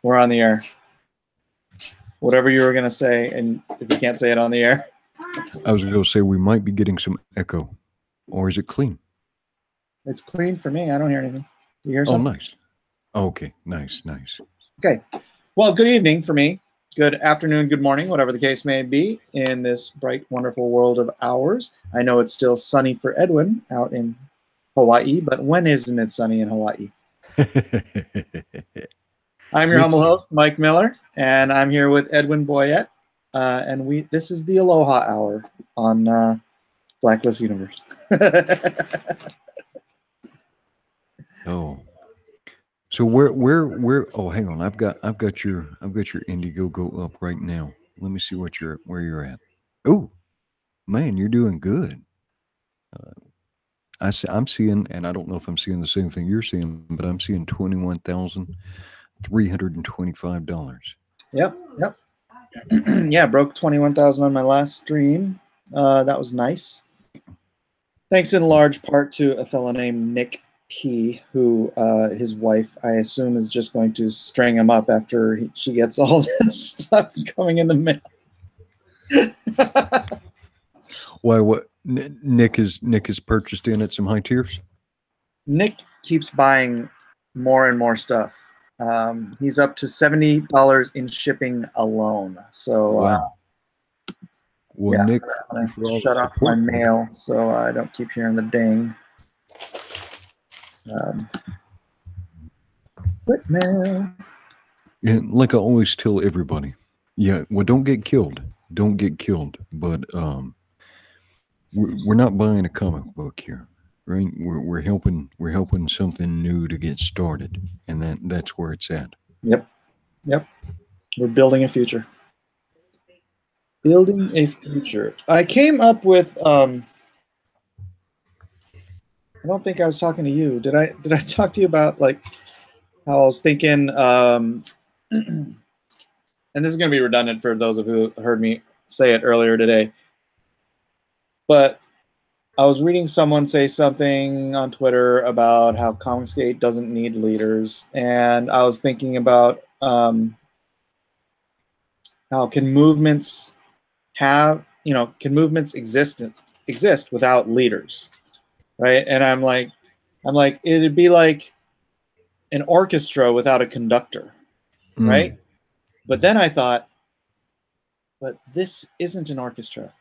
We're on the air. Whatever you were going to say, and if you can't say it on the air. I was going to say we might be getting some echo. Or is it clean? It's clean for me. I don't hear anything. You hear something? Oh, nice. Okay, nice. Okay. Well, good evening for me. Good afternoon, good morning, whatever the case may be in this bright, wonderful world of ours. I know it's still sunny for Edwin out in Hawaii, but when isn't it sunny in Hawaii? I'm your humble host, Mike Miller, and I'm here with Edwin Boyette, and this is the Aloha Hour on Blacklist Universe. Oh, so where? Oh, hang on. I've got your Indiegogo up right now. Let me see where you're at. Oh, man, you're doing good. I'm seeing, and I don't know if I'm seeing the same thing you're seeing, but I'm seeing $21,325. Yep. Yeah, broke 21,000 on my last stream. That was nice. Thanks in large part to a fellow named Nick P, who his wife, I assume, is just going to string him up after she gets all this stuff coming in the mail. Why? What? Nick has purchased in at some high tiers. Nick keeps buying more and more stuff. He's up to $70 in shipping alone. So, wow. Well, yeah, Nick, I'm gonna shut off my mail so I don't keep hearing the ding. Quit mail. Yeah, like I always tell everybody, yeah, well, don't get killed. But we're not buying a comic book here, right? We're helping something new to get started, and that's where it's at. Yep. We're building a future. I came up with I don't think I was talking to you. Did I talk to you about like how I was thinking and this is going to be redundant for those of you who heard me say it earlier today. But I was reading someone say something on Twitter about how Comicsgate doesn't need leaders, and I was thinking about how can movements exist without leaders, right? And I'm like it'd be like an orchestra without a conductor, right? But then I thought, but this isn't an orchestra.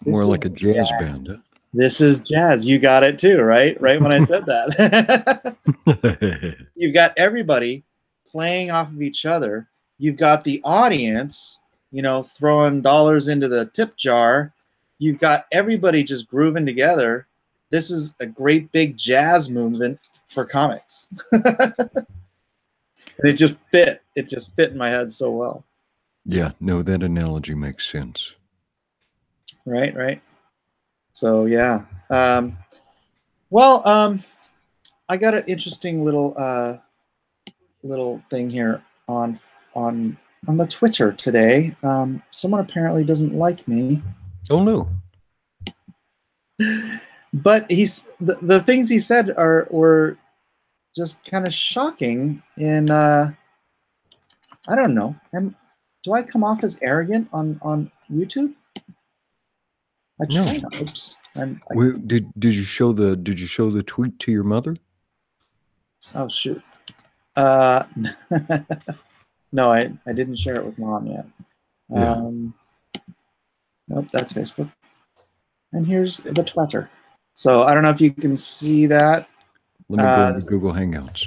More like a jazz band. Huh? This is jazz. You got it too, right? Right when I said that. You've got everybody playing off of each other. You've got the audience, throwing dollars into the tip jar. You've got everybody just grooving together. This is a great big jazz movement for comics. And it just fit. It just fit in my head so well. Yeah, no, that analogy makes sense. Right. So yeah. I got an interesting little thing here on the Twitter today. Someone apparently doesn't like me. Oh no. But the things he said were just kind of shocking. And I don't know. Do I come off as arrogant on YouTube? I try not. Oops. Did you show the tweet to your mother? Oh shoot. No, I didn't share it with Mom yet. Yeah. Nope, that's Facebook. And here's the Twitter. So I don't know if you can see that. Let me go to Google Hangouts.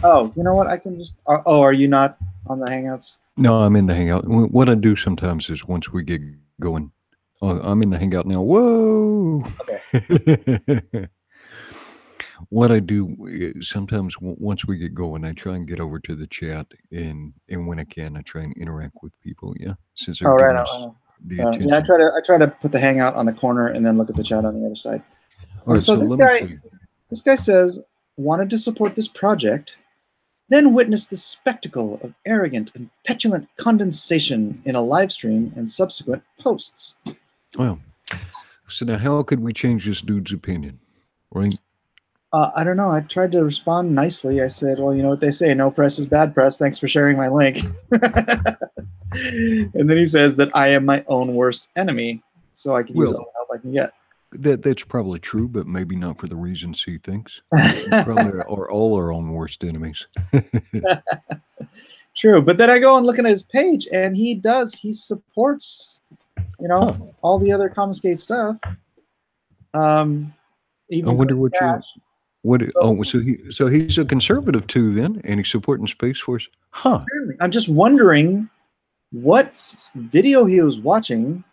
Oh, you know what? I can just. Oh, are you not on the Hangouts? No, I'm in the Hangout. What I do sometimes is once we get going, I'm in the Hangout now. Whoa. Okay. What I do is sometimes once we get going, I try and get over to the chat, and when I can, I try and interact with people. Yeah, since they're giving us the attention. Yeah, I try to put the Hangout on the corner and then look at the chat on the other side. All right, so this guy says wanted to support this project, then witnessed the spectacle of arrogant and petulant condensation in a live stream and subsequent posts. Well, so now how could we change this dude's opinion, right? I don't know. I tried to respond nicely. I said, well, you know what they say, no press is bad press. Thanks for sharing my link. And then he says that I am my own worst enemy, so I can use all the help I can get. That's probably true, but maybe not for the reasons he thinks. We probably are all our own worst enemies. True, but then I go and look at his page, and he supports, you know, all the other Commonscape stuff. Even I wonder what cash. So he's a conservative too, then, and he's supporting Space Force. Huh? I'm just wondering what video he was watching.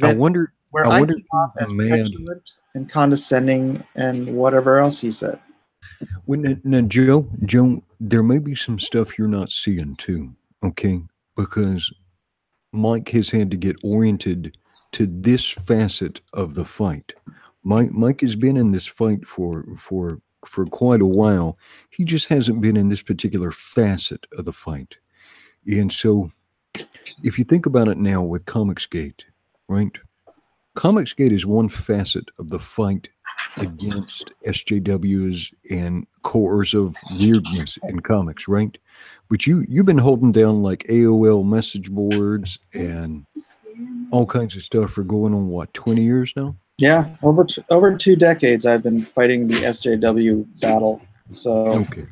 I wonder where I came off as petulant and condescending and whatever else he said. Now, Joe, there may be some stuff you're not seeing too, okay? Because Mike has had to get oriented to this facet of the fight. Mike has been in this fight for quite a while. He just hasn't been in this particular facet of the fight. And so, if you think about it now with Comicsgate, right? Comicsgate is one facet of the fight against SJWs and coercive weirdness in comics, right? But you've been holding down like AOL message boards and all kinds of stuff for going on, what, 20 years now? Yeah, over 2 decades I've been fighting the SJW battle. So okay,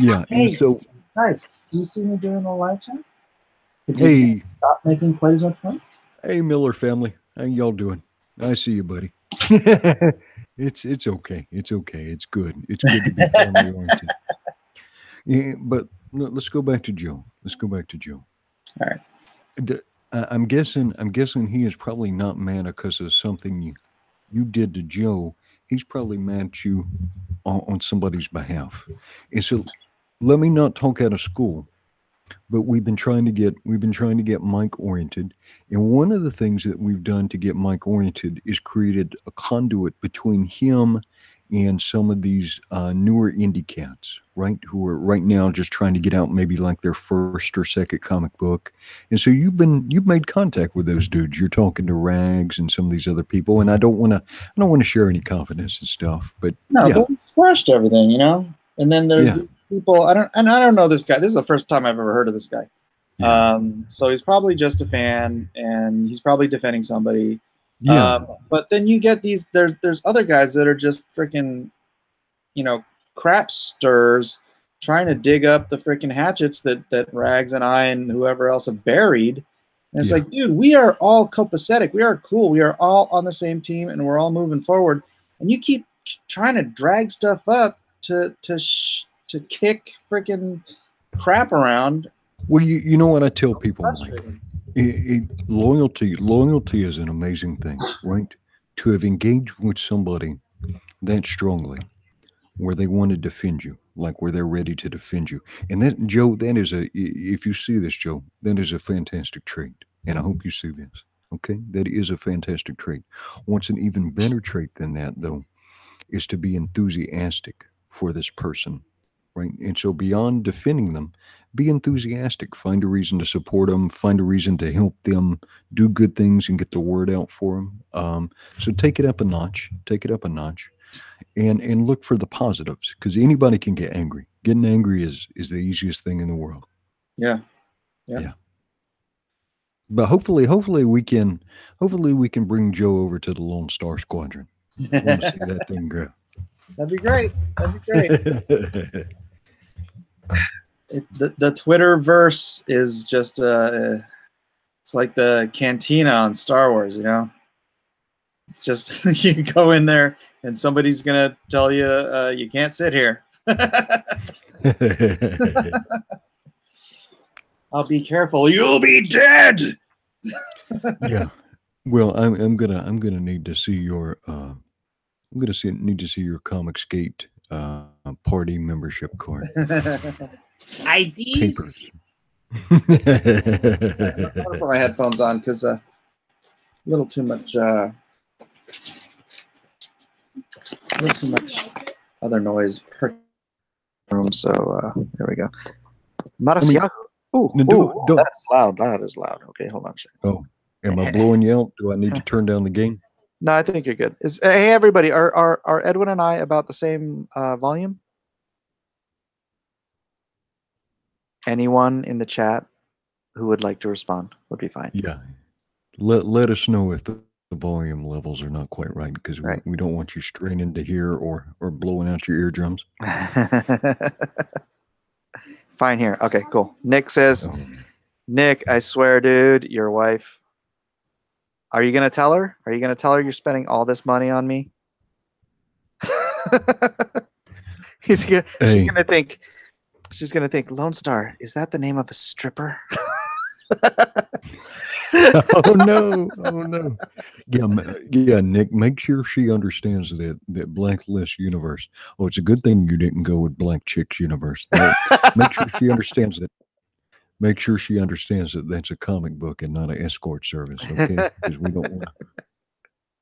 yeah. Hey, so guys, do you see me doing a live chat? Hey, stop making quite as much noise. Hey, Miller family, how y'all doing? I see you, buddy. It's okay. It's okay. It's good. It's good to be family oriented. Yeah, but let's go back to Joe. All right. I'm guessing he is probably not mad because of something you did to Joe. He's probably mad at you on somebody's behalf. And so let me not talk out of school, but we've been trying to get Mike oriented. And one of the things that we've done to get Mike oriented is created a conduit between him and some of these newer indie cats, right? Who are right now just trying to get out maybe like their first or second comic book. And so you've made contact with those dudes. You're talking to Rags and some of these other people. And I don't want to share any confidence and stuff, but no, yeah. They squashed everything, you know. And then there's people. I don't know this guy. This is the first time I've ever heard of this guy. Yeah. So he's probably just a fan, and he's probably defending somebody. Yeah. But then you get these. There's other guys that are just freaking, you know, crap stirrers trying to dig up the freaking hatchets that Rags and I and whoever else have buried. And it's like, dude, we are all copacetic. We are cool. We are all on the same team, and we're all moving forward. And you keep trying to drag stuff up to kick freaking crap around. Well, you know what I tell people, Mike? Loyalty is an amazing thing, right? To have engaged with somebody that strongly, where they want to defend you, like where they're ready to defend you. And that, Joe, if you see this, Joe, that is a fantastic trait. And I hope you see this, okay? That is a fantastic trait. What's an even better trait than that, though, is to be enthusiastic for this person, right? And so beyond defending them, be enthusiastic. Find a reason to support them. Find a reason to help them do good things and get the word out for them. So take it up a notch. And look for the positives, because anybody can get angry. Getting angry is the easiest thing in the world. Yeah. But hopefully we can bring Joe over to the Lone Star Squadron. I want to see that thing grow. That'd be great. The Twitterverse is just it's like the cantina on Star Wars, you know. It's just you go in there and somebody's gonna tell you you can't sit here. I'll be careful. You'll be dead. Yeah. Well, I'm gonna need to see your need to see your Comicsgate party membership card. IDs. I'm gonna put my headphones on because a little too much other noise per room. So there we go. Marasiaku. That's loud. That is loud. Okay, hold on a second. Oh, am I blowing you out? Do I need to turn down the gain? No, I think you're good. Hey, everybody, are Edwin and I about the same volume? Anyone in the chat who would like to respond would be fine. Yeah. Let us know if the volume levels are not quite right, because Right. we don't want you straining to hear or blowing out your eardrums. Fine here. Okay, cool. Nick says, Oh. Nick, I swear, dude, your wife. Are you gonna tell her? Are you gonna tell her you're spending all this money on me? She's gonna think. She's gonna think. Lone Star, is that the name of a stripper? Oh no! Oh no! Yeah, Nick. Make sure she understands that Blacklist universe. Oh, it's a good thing you didn't go with Black Chicks universe. Make sure she understands that. Make sure she understands that that's a comic book and not an escort service. Okay, because we don't want.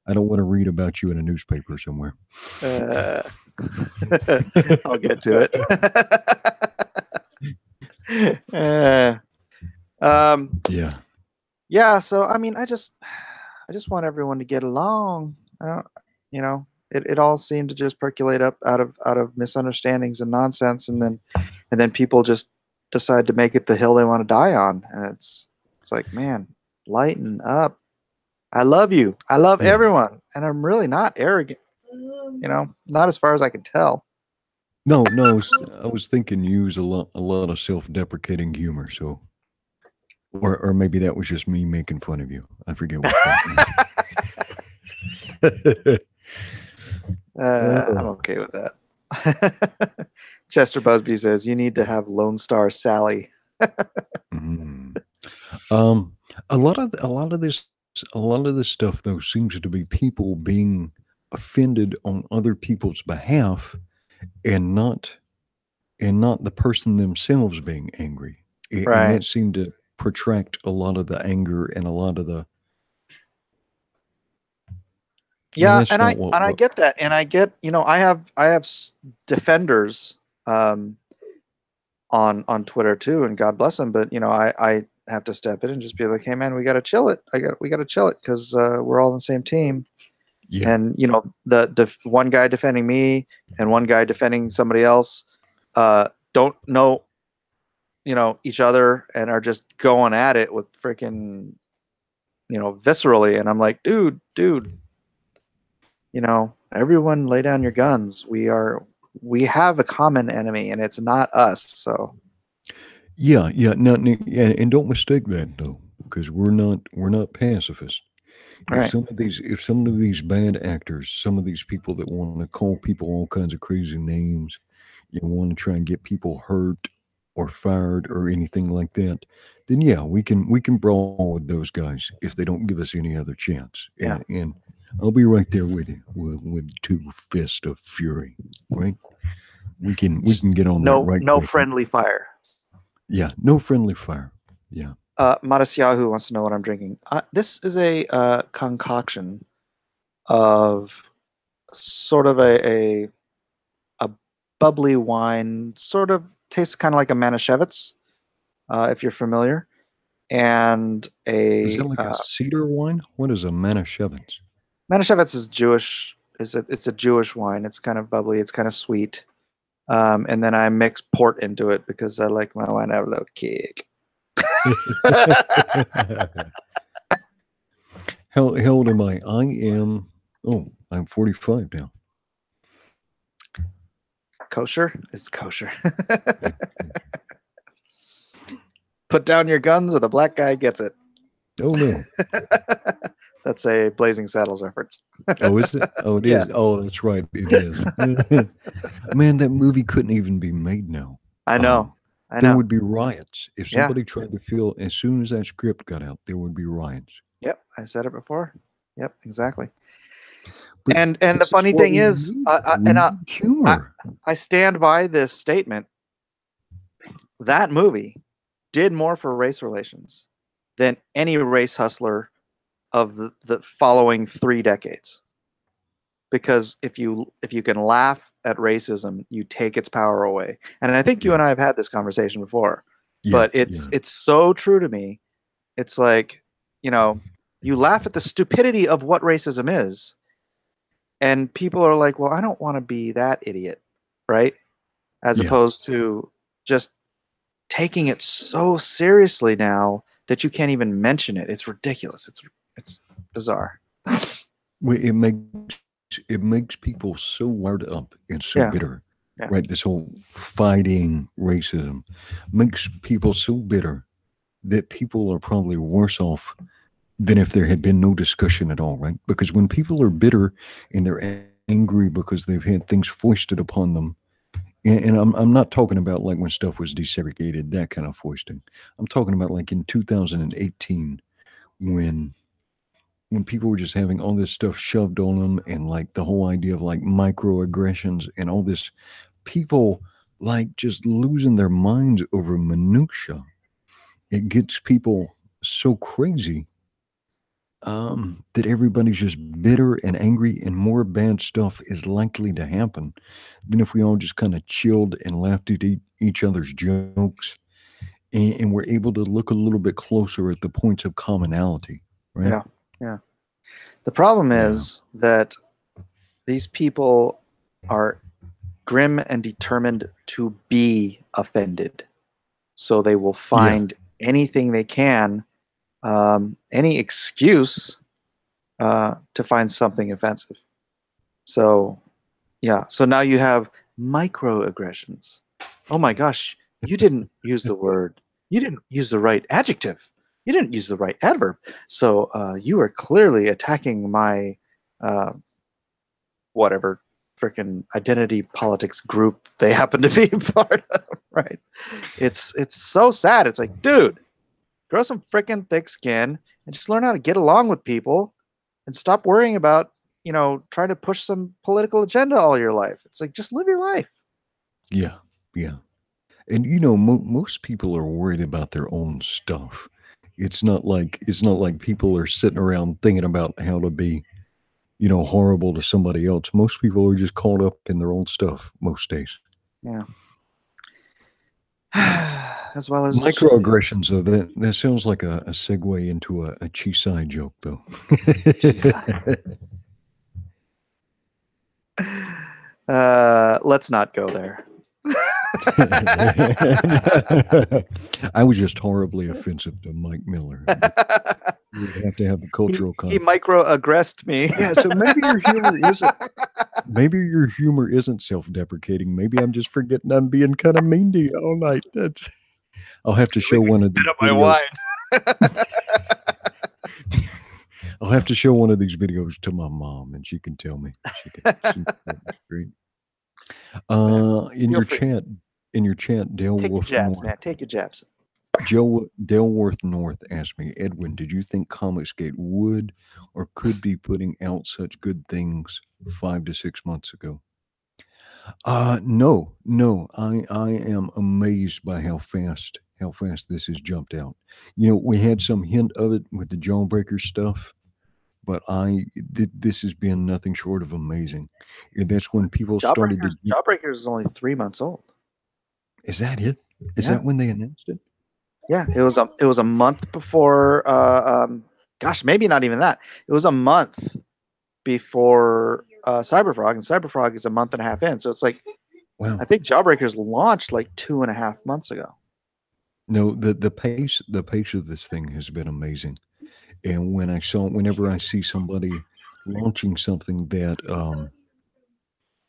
I don't want to read about you in a newspaper somewhere. I'll get to it. Yeah. Yeah. So I mean, I just want everyone to get along. I don't, it all seemed to just percolate up out of misunderstandings and nonsense, and then people just decide to make it the hill they want to die on, and it's like, man, lighten up. I love you. I love everyone, and I'm really not arrogant. Not as far as I can tell. No, I was thinking use a lot of self-deprecating humor. So, or maybe that was just me making fun of you. I forget what. I'm okay with that. Chester Busby says you need to have Lone Star Sally. A lot of this stuff though seems to be people being offended on other people's behalf, and not the person themselves being angry. Right. And that seemed to protract a lot of the anger and a lot of the. Yeah, and I get that, and I get, I have defenders on Twitter too, and God bless them, but I have to step in and just be like, hey man, we got to chill it. We got to chill it, because we're all on the same team. Yeah. And the one guy defending me and one guy defending somebody else don't know each other, and are just going at it with freaking viscerally, and I'm like, dude, everyone lay down your guns. We have a common enemy, and it's not us. So yeah, no, and don't mistake that though, because we're not pacifists. If some of these bad actors, some of these people that want to call people all kinds of crazy names, want to try and get people hurt or fired or anything like that, then yeah, we can brawl with those guys if they don't give us any other chance. Yeah. And I'll be right there with you with two fists of fury. Right? We can get on that right. No friendly fire. Yeah, no friendly fire. Yeah. Madasyahu wants to know what I'm drinking. This is a concoction of sort of a bubbly wine, sort of tastes kind of like a Manischewitz, if you're familiar, and is it like a cedar wine? What is a Manischewitz? Manischewitz is Jewish. It's a Jewish wine. It's kind of bubbly. It's kind of sweet, and then I mix port into it because I like my wine to have a little kick. How old am I? I'm 45 now. Kosher? It's kosher. Put down your guns or the black guy gets it. Oh no. That's a Blazing Saddles reference. Oh, is it? Oh, it is. Oh, that's right. It is. Man, that movie couldn't even be made now. I know. There would be riots. If somebody tried to film, as soon as that script got out, there would be riots. Yep, I said it before. Yep, exactly. But and the funny thing is, humor. I stand by this statement. That movie did more for race relations than any race hustler of the following 3 decades. Because if you can laugh at racism, you take its power away. And I think you and I have had this conversation before. But it's so true to me. It's like, you you laugh at the stupidity of what racism is, and people are like, well, I don't want to be that idiot, right? As opposed to just taking it so seriously now that you can't even mention it. It's ridiculous. It's bizarre. Well, it makes people so wired up and so bitter, right? This whole fighting racism makes people so bitter that people are probably worse off than if there had been no discussion at all, right? Because when people are bitter and they're angry because they've had things foisted upon them, and I'm not talking about like when stuff was desegregated, that kind of foisting. I'm talking about like in 2018 when people were just having all this stuff shoved on them, and like the whole idea of like microaggressions and all this, people like just losing their minds over minutia. It gets people so crazy that everybody's just bitter and angry, and more bad stuff is likely to happen than if we all just kind of chilled and laughed at each other's jokes, and we're able to look a little bit closer at the points of commonality, right? Yeah, yeah. The problem is that these people are grim and determined to be offended. So they will find anything they can, any excuse to find something offensive. So, yeah. So now you have microaggressions. Oh my gosh, you didn't use the word. You didn't use the right adjective. You didn't use the right adverb. So you are clearly attacking my whatever freaking identity politics group they happen to be part of, right? It's so sad. It's like, dude, grow some freaking thick skin and just learn how to get along with people and stop worrying about, trying to push some political agenda all your life. It's like, just live your life. Yeah, yeah. And most people are worried about their own stuff. It's not like people are sitting around thinking about how to be, horrible to somebody else. Most people are just caught up in their own stuff most days. Yeah. As well as microaggressions, though, that sounds like a segue into a Chisai joke, though. Let's not go there. I was just horribly offensive to Mike Miller. We have to have the cultural context. He microaggressed me. Yeah, so maybe your humor isn't self-deprecating. Maybe I'm just forgetting I'm being kind of mean to you all night. I'll have to show one of these videos. I'll have to show one of these videos to my mom, and she can tell me. She can great. In your chat, Dale Take Wolf your jabs, North, man. Take your jabs. Dale Worth North asked me, Edwin, did you think Comicsgate would or could be putting out such good things 5 to 6 months ago? No. I am amazed by how fast this has jumped out. We had some hint of it with the Jawbreaker stuff, but this has been nothing short of amazing. And that's when people started to. Jawbreakers is only 3 months old. Is that it? Is that when they announced it? Yeah, it was a month before. Gosh, maybe not even that. It was a month before Cyberfrog, and Cyberfrog is a month and a half in. So it's like, wow. I think Jawbreakers launched like 2.5 months ago. No, the pace of this thing has been amazing. And whenever I see somebody launching something that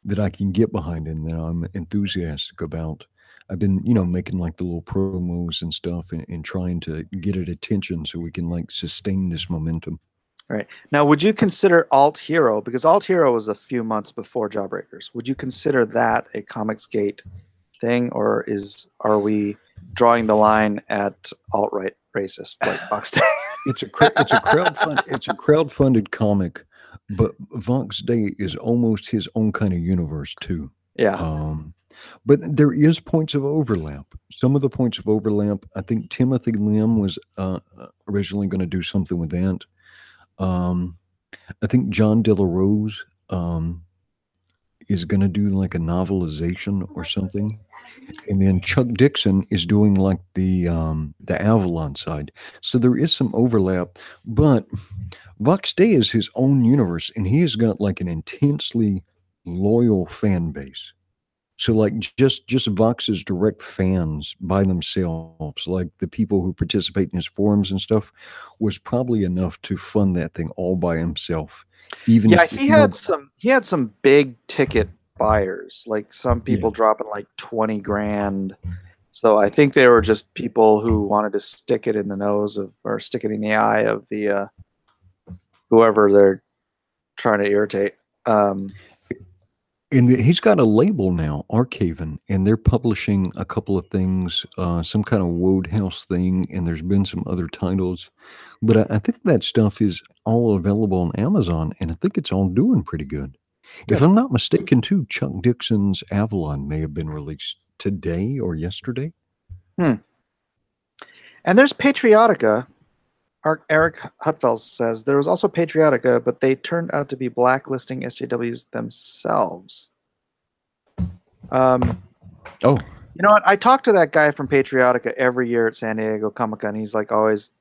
that I can get behind and that I'm enthusiastic about, I've been, making like the little promos and stuff and trying to get it attention so we can like sustain this momentum. All right. Now, would you consider Alt Hero, because Alt Hero was a few months before Jawbreakers, would you consider that a Comicsgate thing, or are we drawing the line at alt-right racist like Vox Day? It's a crowdfunded comic, but Vox Day is almost his own kind of universe too. Yeah. But there is points of overlap. Some of the points of overlap, I think Timothy Lim was originally going to do something with that. I think John De La Rose is going to do like a novelization or something. And then Chuck Dixon is doing like the Avalon side. So there is some overlap, but Vox Day is his own universe, and he has got like an intensely loyal fan base. So like just Vox's direct fans by themselves, like the people who participate in his forums and stuff, was probably enough to fund that thing all by himself. Even Yeah, if he had some big ticket buyers, like some people Yeah. dropping like 20 grand. So I think they were just people who wanted to stick it in the nose of, or stick it in the eye of the whoever they're trying to irritate. And he's got a label now, Archaven, and they're publishing a couple of things, some kind of Wodehouse thing, and there's been some other titles. But I think that stuff is all available on Amazon, and I think it's all doing pretty good. If I'm not mistaken, too, Chuck Dixon's Avalon may have been released today or yesterday. And there's Patriotica. Eric Hutfeld says there was also Patriotica, but they turned out to be blacklisting SJWs themselves. Oh, you know what? I talk to that guy from Patriotica every year at San Diego Comic-Con. He's like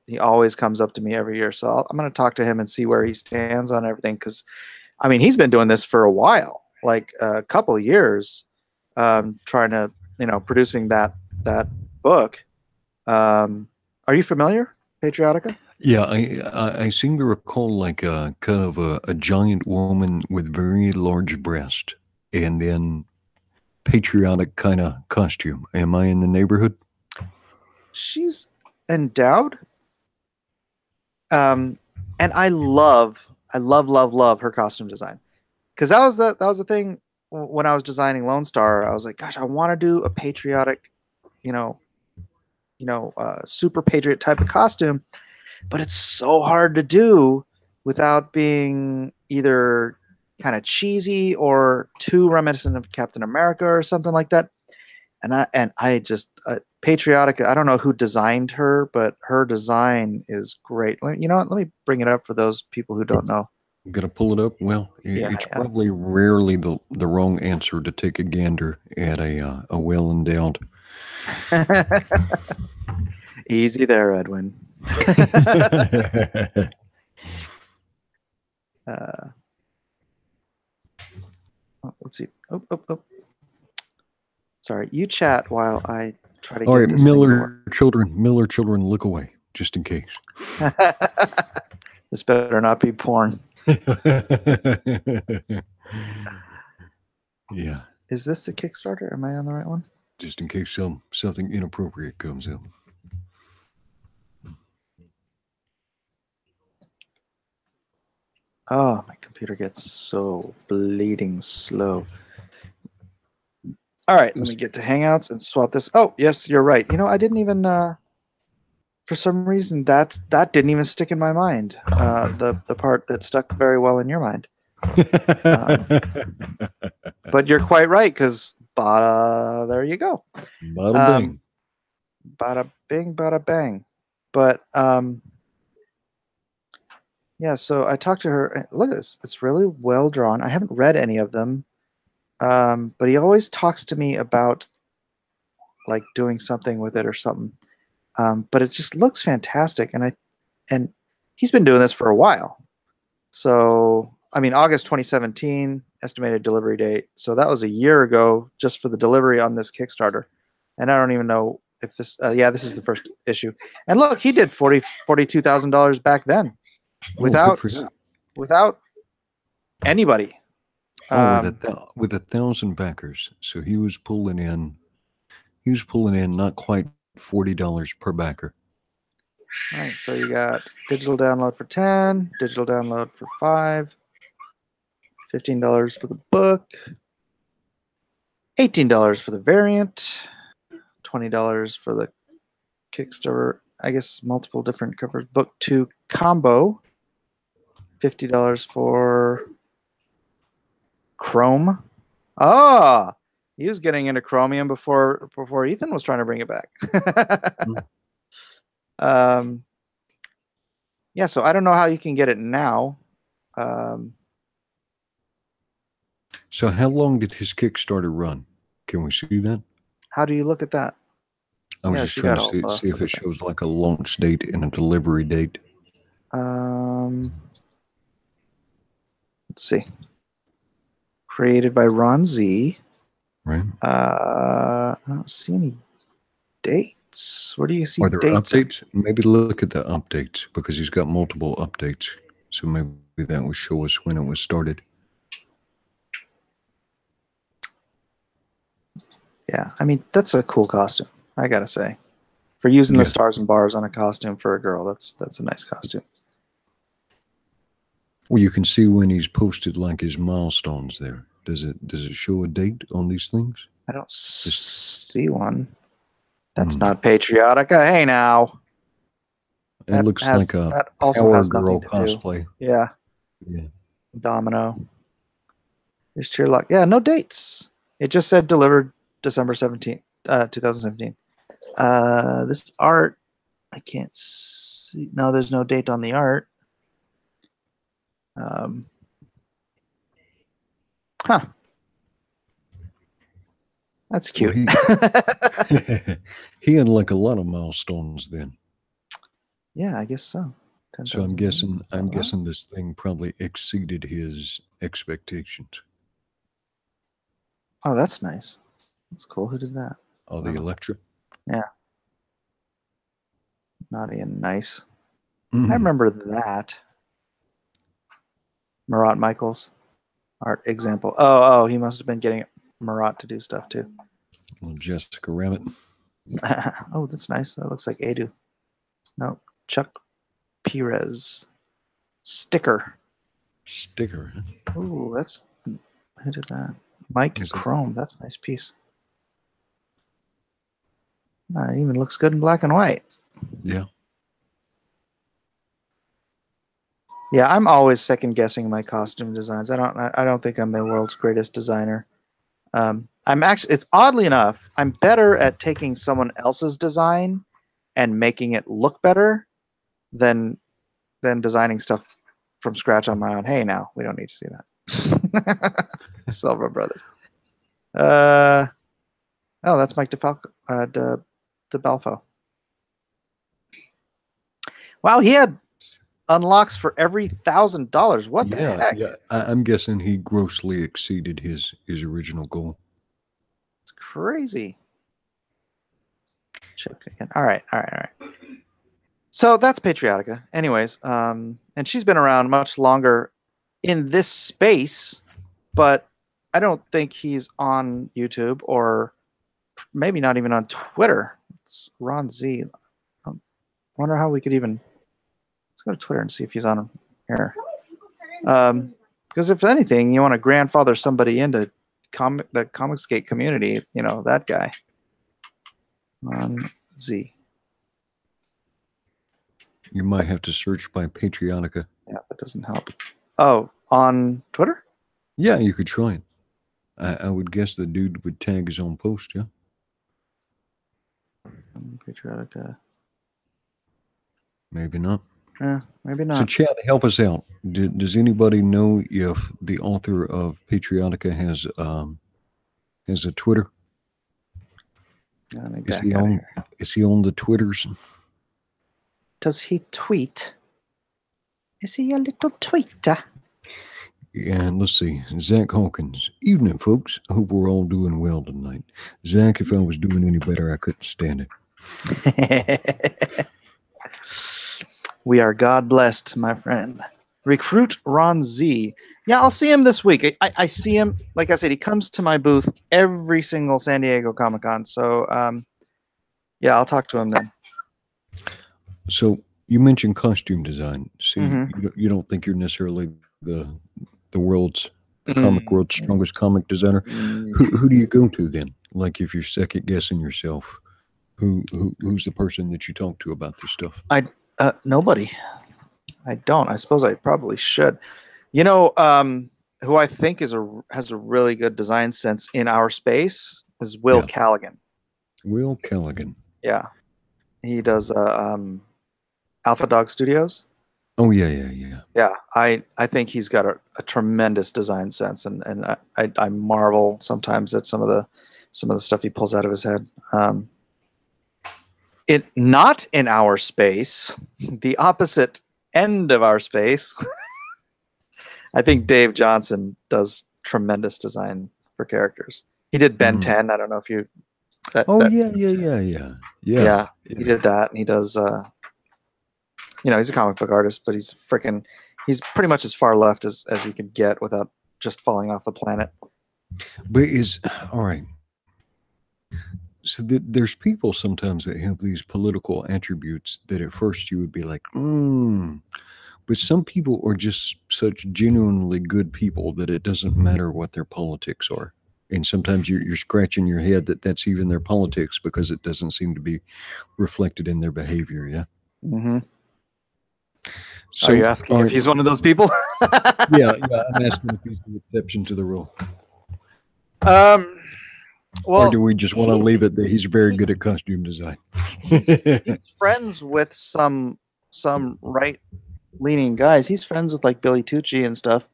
he always comes up to me every year. So I'm going to talk to him and see where he stands on everything. Because, I mean, he's been doing this for a while, like a couple of years, trying to, producing that book. Are you familiar, Patriotica? yeah. I seem to recall like a kind of a giant woman with very large breast, and then patriotic kind of costume. Am I in the neighborhood? She's endowed. And I love her costume design. Because that was the thing when I was designing Lone Star. I was like, gosh, I want to do a patriotic, super patriot type of costume, but it's so hard to do without being either kind of cheesy or too reminiscent of Captain America or something like that. And I just Patriotica. I don't know who designed her, but her design is great. You know what? Let me bring it up for those people who don't know. I'm gonna pull it up. Well, it's probably rarely the wrong answer to take a gander at a well-endowed. Easy there, Edwin. Let's see. Oh. Sorry, you chat while I try to get this Miller children, look away, just in case. This better not be porn. Yeah. Is this the Kickstarter? Am I on the right one? Just in case something inappropriate comes up. Oh, my computer gets so bleeding slow. All right, let me get to Hangouts and swap this. Oh, yes, you're right. I didn't even, for some reason, that didn't even stick in my mind. The part that stuck very well in your mind. But you're quite right, because there you go. Bada bing. Bada bing, bada bang. But, yeah, so I talked to her. Look at this. It's really well drawn. I haven't read any of them. But he always talks to me about like doing something with it or something. But it just looks fantastic. And he's been doing this for a while. So, I mean, August 2017, estimated delivery date. So that was a year ago just for the delivery on this Kickstarter. And I don't even know if this, this is the first issue. And look, he did $42,000 back then without anybody. With 1,000 backers, so he was pulling in not quite $40 per backer. All right, so you got digital download for 10, digital download for 5, $15 for the book, $18 for the variant, $20 for the Kickstarter. I guess multiple different covers. Book 2 combo, $50 for Chrome. He was getting into Chromium before Ethan was trying to bring it back. Yeah, so I don't know how you can get it now. So how long did his Kickstarter run? Can we see that? How do you look at that? I was Yeah, just she trying got to all see if the it thing. shows like a launch date and a delivery date. Let's see. Created by Ron Z. Right. I don't see any dates. Where do you see Are there dates? updates? Maybe look at the updates because he's got multiple updates. So maybe that will show us when it was started. Yeah, I mean, that's a cool costume, I gotta say. For using the Yeah. stars and bars on a costume for a girl, that's a nice costume. Well, you can see when he's posted like his milestones there. Does it show a date on these things? I don't see one. That's Hmm. not patriotica. Hey now. It looks like a that also Power has Girl nothing to cosplay. do. Yeah. Yeah. Domino. Here's cheer luck. Yeah, no dates. It just said delivered December 17th, 2017. This art, I can't see. No, there's no date on the art. Huh. That's cute. Well, he had like a lot of milestones then. Yeah, I guess so. So I'm guessing this thing probably exceeded his expectations. Oh, that's nice. That's cool. Who did that? Oh, the Electra. Yeah. Naughty and nice. Mm-hmm. I remember that. Marat Michaels art example. Oh, he must have been getting Marat to do stuff too. Little Jessica Rabbit. Oh, that's nice. That looks like Edu. No, Chuck Perez. Sticker. Sticker. Oh, that's who did that? Mike Chrome. That's a nice piece. It even looks good in black and white. Yeah. Yeah, I'm always second guessing my costume designs. I don't think I'm the world's greatest designer. I'm actually, it's oddly enough, I'm better at taking someone else's design and making it look better than designing stuff from scratch on my own. Hey, now we don't need to see that. Silver Brothers. Oh, that's Mike DeBalfo. Wow, he had unlocks for every $1,000. What the heck? Yeah, I'm guessing he grossly exceeded his original goal. It's crazy. Check again. All right. So that's Patriotica. Anyways, and she's been around much longer in this space, but I don't think he's on YouTube or maybe not even on Twitter. It's Ron Z. I wonder how we could even. Let's go to Twitter and see if he's on here. Because if anything, you want to grandfather somebody into the Comicsgate community, you know, that guy. Ron Z. You might have to search by Patriotica. Yeah, that doesn't help. Oh, on Twitter? Yeah, you could try it. I would guess the dude would tag his own post, yeah? Patriotica. Maybe not. Yeah, maybe not. So, chat, help us out. Does anybody know if the author of Patriotica has a Twitter? Is he on the Twitters? Does he tweet? Is he a little tweeter? Yeah, let's see. Zach Hawkins. Evening, folks. I hope we're all doing well tonight. Zach, if I was doing any better, I couldn't stand it. We are God blessed, my friend. Recruit Ron Z. Yeah, I'll see him this week. I see him, like I said, he comes to my booth every single San Diego Comic-Con. So, yeah, I'll talk to him then. So you mentioned costume design. See, you don't think you're necessarily the comic world's strongest comic designer. Who do you go to then? Like if you're second guessing yourself, who's the person that you talk to about this stuff? Nobody. I don't. I suppose I probably should. You know, who I think has a really good design sense in our space is Will Callaghan. Will Callaghan. Yeah, he does Alpha Dog Studios. Oh yeah. Yeah, I think he's got a tremendous design sense, and I marvel sometimes at some of the some of the stuff he pulls out of his head. It not in our space, the opposite end of our space. I think Dave Johnson does tremendous design for characters. He did Ben 10. I don't know if you. Yeah. He did that, and he does. He's a comic book artist, but he's pretty much as far left as you can get without just falling off the planet. But all right. So there's people sometimes that have these political attributes that at first you would be like, but some people are just such genuinely good people that it doesn't matter what their politics are. And sometimes you're scratching your head that that's even their politics because it doesn't seem to be reflected in their behavior. Yeah. Mm-hmm. So are you asking if he's one of those people? yeah, I'm asking if he's the exception to the rule. Well, or do we just want to leave it that he's very good at costume design? He's friends with some right-leaning guys. He's friends with like Billy Tucci and stuff.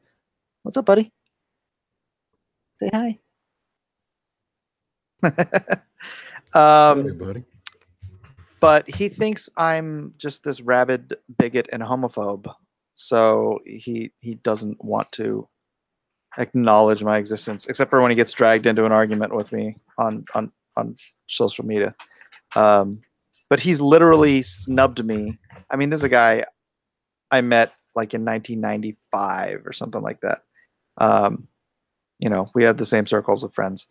What's up, buddy? Say hi. Hey, buddy. But he thinks I'm just this rabid bigot and homophobe. So he doesn't want to acknowledge my existence, except for when he gets dragged into an argument with me on social media. But he's literally snubbed me. I mean, there's a guy I met like in 1995 or something like that. We had the same circles of friends.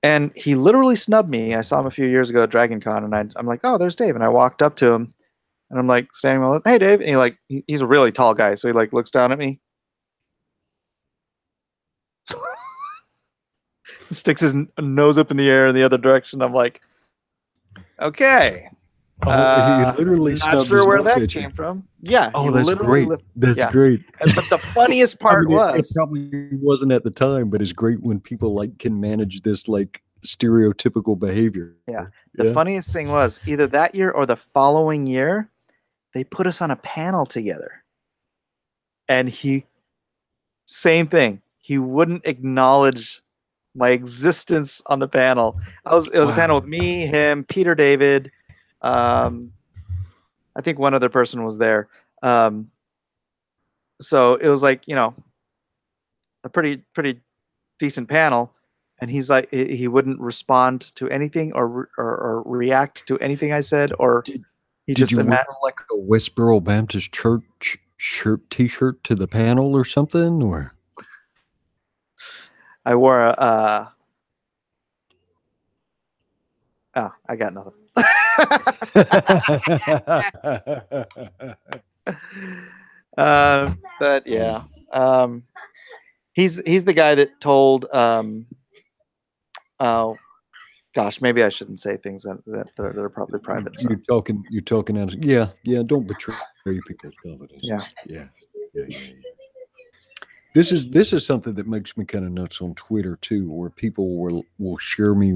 And he literally snubbed me. I saw him a few years ago at Dragon Con, and I'm like, oh, there's Dave. And I walked up to him, and I'm like, standing there, hey, Dave. And he's a really tall guy, so he like looks down at me. Sticks his nose up in the air in the other direction. I'm like, okay. He literally not sure where that came from. Yeah. Oh, that's great. That's great. But the funniest part was it probably wasn't at the time, but it's great when people can manage this stereotypical behavior. Yeah. The funniest thing was either that year or the following year, they put us on a panel together. And same thing. He wouldn't acknowledge my existence on the panel. It was a panel with me, him, Peter David. I think one other person was there. So it was like, a pretty decent panel. And he's like, he wouldn't respond to anything or react to anything I said, or he just wear like a Westboro Baptist Church T-shirt to the panel or something, or? I wore a. I got nothing. But yeah, he's the guy that told. Oh, gosh, maybe I shouldn't say things that are probably private. So. You're talking out. Yeah. Don't betray people's confidence. Yeah. This is something that makes me kind of nuts on Twitter too, where people will share me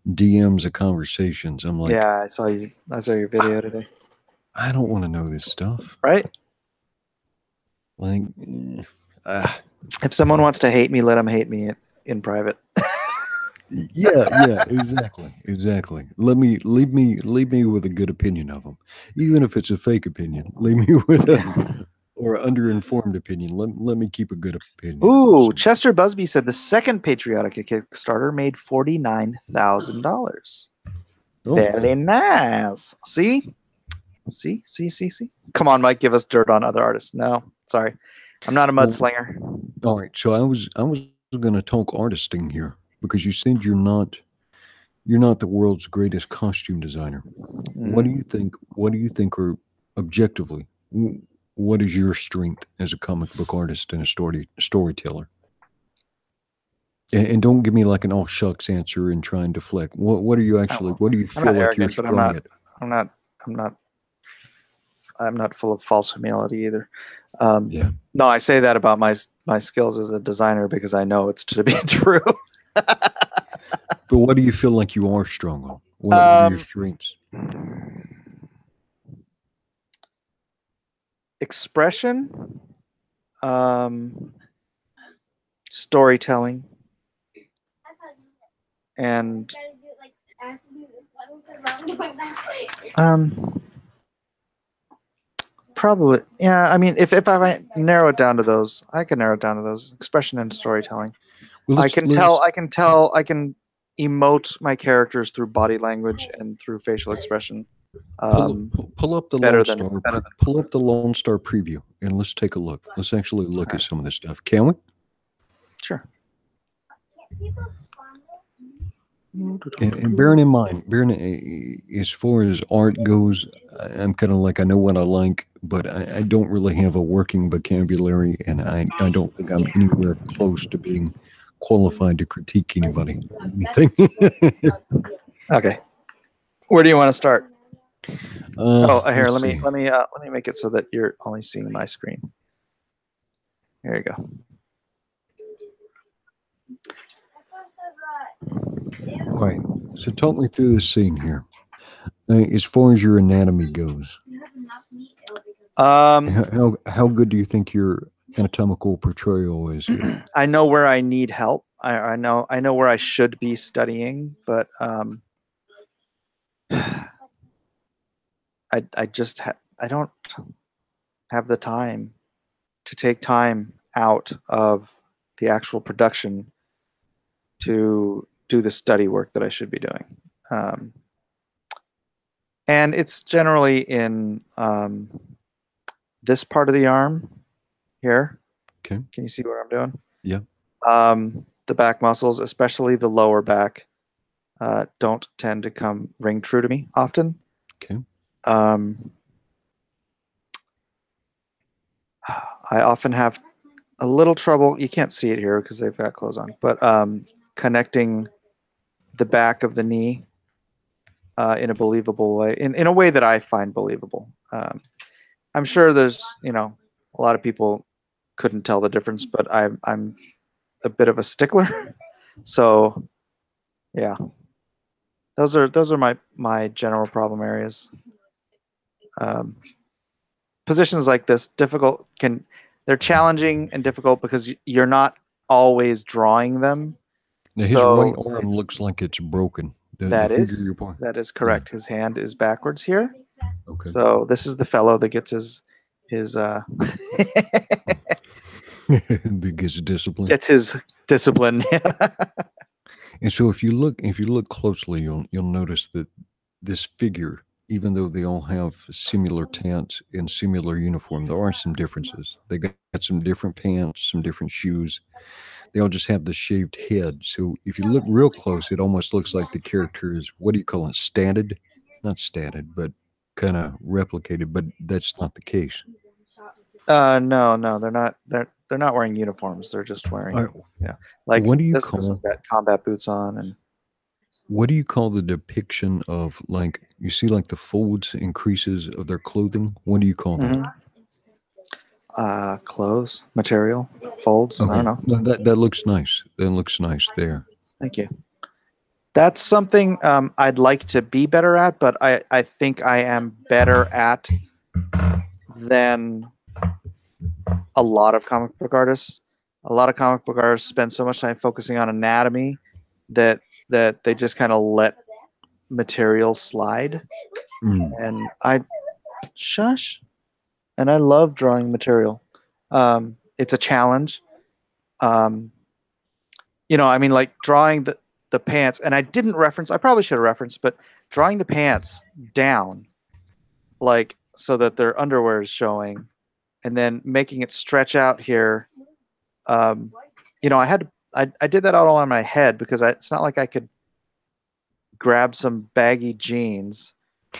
DMs of conversations. I'm like, yeah, I saw your video today. I don't want to know this stuff, right? If someone wants to hate me, let them hate me in private. yeah, exactly. Leave me with a good opinion of them, even if it's a fake opinion. Leave me with or underinformed opinion. Let me keep a good opinion. Ooh, Chester Busby said the second patriotic Kickstarter made $49,000. Very nice. See. Come on, Mike, give us dirt on other artists. No, sorry, I'm not a mudslinger. All right, so I was going to talk artisting here because you said you're not the world's greatest costume designer. Mm-hmm. What do you think are objectively? What is your strength as a comic book artist and a storyteller? And don't give me like an all shucks answer and try and deflect. What are you actually? What do you feel like you're strong at? I'm not full of false humility either. No, I say that about my skills as a designer because I know it's to be true. But what do you feel like you are strong on? What are your strengths? Expression, storytelling, And probably, yeah. I mean, if I might narrow it down to those, I can narrow it down to those: expression and storytelling. Well, I can emote my characters through body language and through facial expression. Pull up the better Lone than Star. better than Pull up the Lone Star preview, and let's take a look. Let's actually look at some of this stuff. Can we? Sure. And bearing in mind, as far as art goes, I'm kind of like, I know what I like, but I don't really have a working vocabulary, and I don't think I'm anywhere close to being qualified to critique anybody. Okay. Where do you want to start? Here, let's let see. me make it so that you're only seeing my screen. There you go. All right. So talk me through this scene here. As far as your anatomy goes, how good do you think your anatomical portrayal is here? I know where I need help. I know where I should be studying, but I just I don't have the time to take time out of the actual production to do the study work that I should be doing. And it's generally in this part of the arm here. Okay. Can you see what I'm doing? Yeah. The back muscles, especially the lower back, don't tend to come ring true to me often. Okay. I often have a little trouble. You can't see it here because they've got clothes on, but connecting the back of the knee in a believable way, in a way that I find believable. I'm sure there's, a lot of people couldn't tell the difference, but I'm a bit of a stickler. So yeah, those are my general problem areas. Positions like this they're challenging and difficult because you're not always drawing them. Now, his right arm looks like it's broken. That is correct. Yeah. His hand is backwards here. Okay. So this is the fellow that gets his that gets discipline. Gets his discipline. And so if you look closely, you'll notice that this figure, even though they all have similar tats and similar uniform, there are some differences. They got some different pants, some different shoes. They all just have the shaved head. So if you look real close, it almost looks like the character is, what do you call it? Statted? Not statted, but kind of replicated, but that's not the case. No, they're not. They're not wearing uniforms. They're just wearing, like, what do you this one's got combat boots on. And what do you call the depiction of, like, you see like the folds and creases of their clothing? What do you call that? Clothes, material, folds. Okay. I don't know. No, that looks nice. That looks nice there. Thank you. That's something I'd like to be better at, but I think I am better at than a lot of comic book artists. A lot of comic book artists spend so much time focusing on anatomy that they just kind of let material slide. And I love drawing material. It's a challenge. I mean, like drawing the pants, and I didn't reference, I probably should have referenced, but drawing the pants down, like, so that their underwear is showing, and then making it stretch out here. I did that all on my head because it's not like I could grab some baggy jeans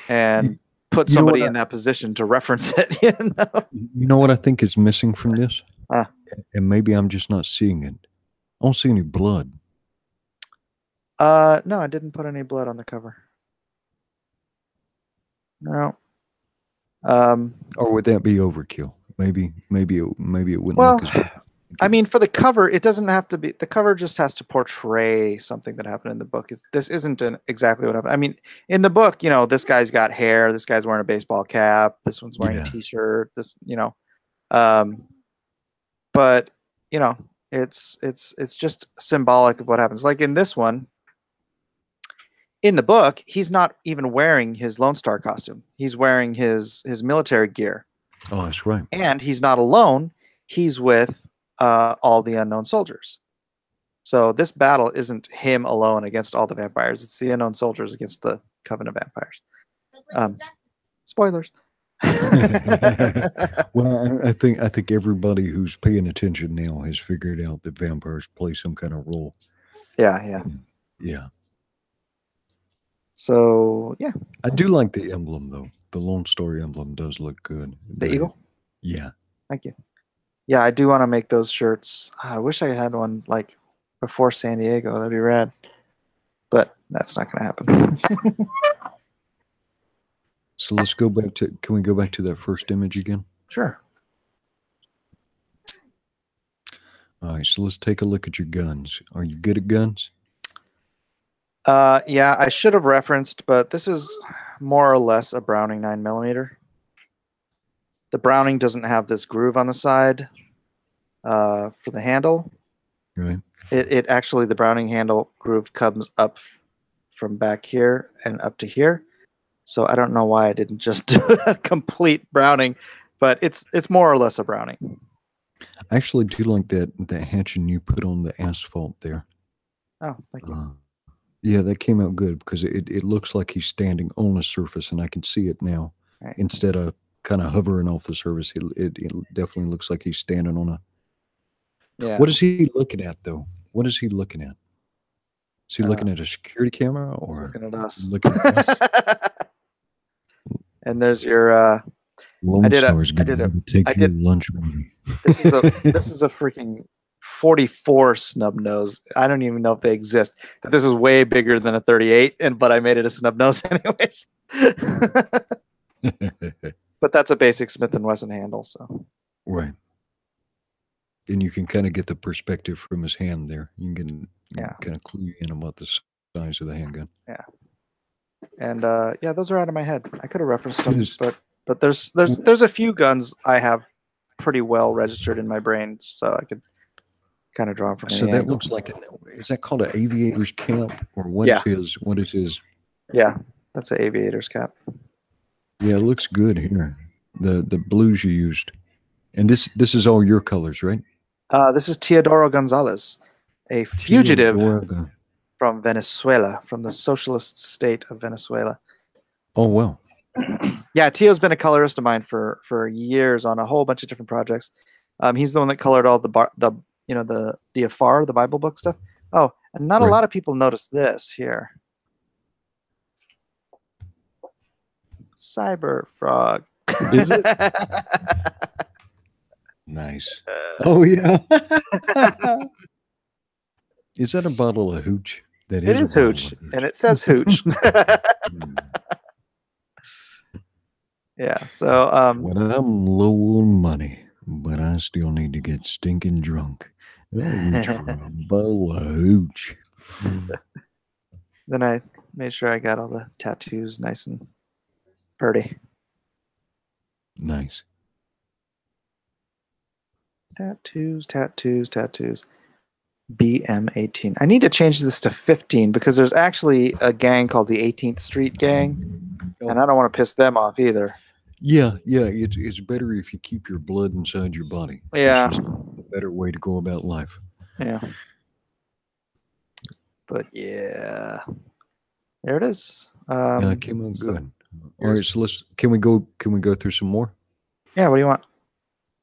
and put somebody in that position to reference it. You know what I think is missing from this? And maybe I'm just not seeing it. I don't see any blood. No, I didn't put any blood on the cover. No. Or would that be overkill? Maybe it wouldn't well, look as good. I mean, for the cover, it doesn't have to be. The cover just has to portray something that happened in the book. This isn't exactly what happened. I mean, in the book, this guy's got hair. This guy's wearing a baseball cap. This one's wearing a T-shirt. But it's just symbolic of what happens. Like in this one, in the book, he's not even wearing his Lone Star costume. He's wearing his military gear. Oh, that's right. And he's not alone. He's with all the unknown soldiers. So this battle isn't him alone against all the vampires. It's the unknown soldiers against the Covenant vampires. Spoilers. Well, I think everybody who's paying attention now has figured out that vampires play some kind of role. Yeah. Yeah. So, yeah. I do like the emblem, though. The Lone Star emblem does look good. The eagle? Yeah. Thank you. Yeah, I do want to make those shirts. I wish I had one like before San Diego. That'd be rad. But that's not going to happen. So let's go back to, can we go back to that first image again? Sure. All right, so let's take a look at your guns. Are you good at guns? Yeah, I should have referenced, but this is more or less a Browning 9mm. The Browning doesn't have this groove on the side for the handle. Right. It actually, the Browning handle groove comes up from back here and up to here. So I don't know why I didn't just do a complete Browning, but it's more or less a Browning. I actually do like that hatching you put on the asphalt there. Oh, thank you. Yeah, that came out good because it looks like he's standing on a surface, and I can see it now. Right. Instead of kind of hovering off the surface, it definitely looks like he's standing on a... Yeah. What is he looking at, though? What is he looking at? Is he looking at a security camera or looking at us? Looking at us? And there's your Lone Star's getting ready to take your lunch money. This is a freaking 44 snub nose. I don't even know if they exist. But this is way bigger than a 38, but I made it a snub nose anyways. But that's a basic Smith & Wesson handle, so. Right. And you can kind of get the perspective from his hand there. You can kind of clue in about the size of the handgun. Yeah. And yeah, those are out of my head. I could have referenced them, but there's a few guns I have pretty well registered in my brain, so I could kind of draw them from. So that looks like is that called an aviator's cap, or what is his? Yeah, that's an aviator's cap. Yeah, it looks good here. The blues you used, and this is all your colors, right? This is Teodoro Gonzalez, a fugitive from Venezuela, from the socialist state of Venezuela. Oh, well. Yeah, Teo's been a colorist of mine for years on a whole bunch of different projects. He's the one that colored all the AFAR, the Bible book stuff. Oh, and not a lot of people noticed this here. Cyber Frog. Is it? Nice. Oh, yeah. Is that a bottle of hooch? That it is hooch, and it says hooch. Yeah, so when I'm low on money, but I still need to get stinking drunk, I'll reach for a bottle of hooch. Then I made sure I got all the tattoos nice and pretty. Nice. Tattoos. BM18. I need to change this to 15 because there's actually a gang called the 18th Street Gang, and I don't want to piss them off either. Yeah, it's better if you keep your blood inside your body. Yeah. It's just a better way to go about life. Yeah. But yeah. There it is. Yeah, it came out good. All right, so can we go through some more? Yeah, what do you want?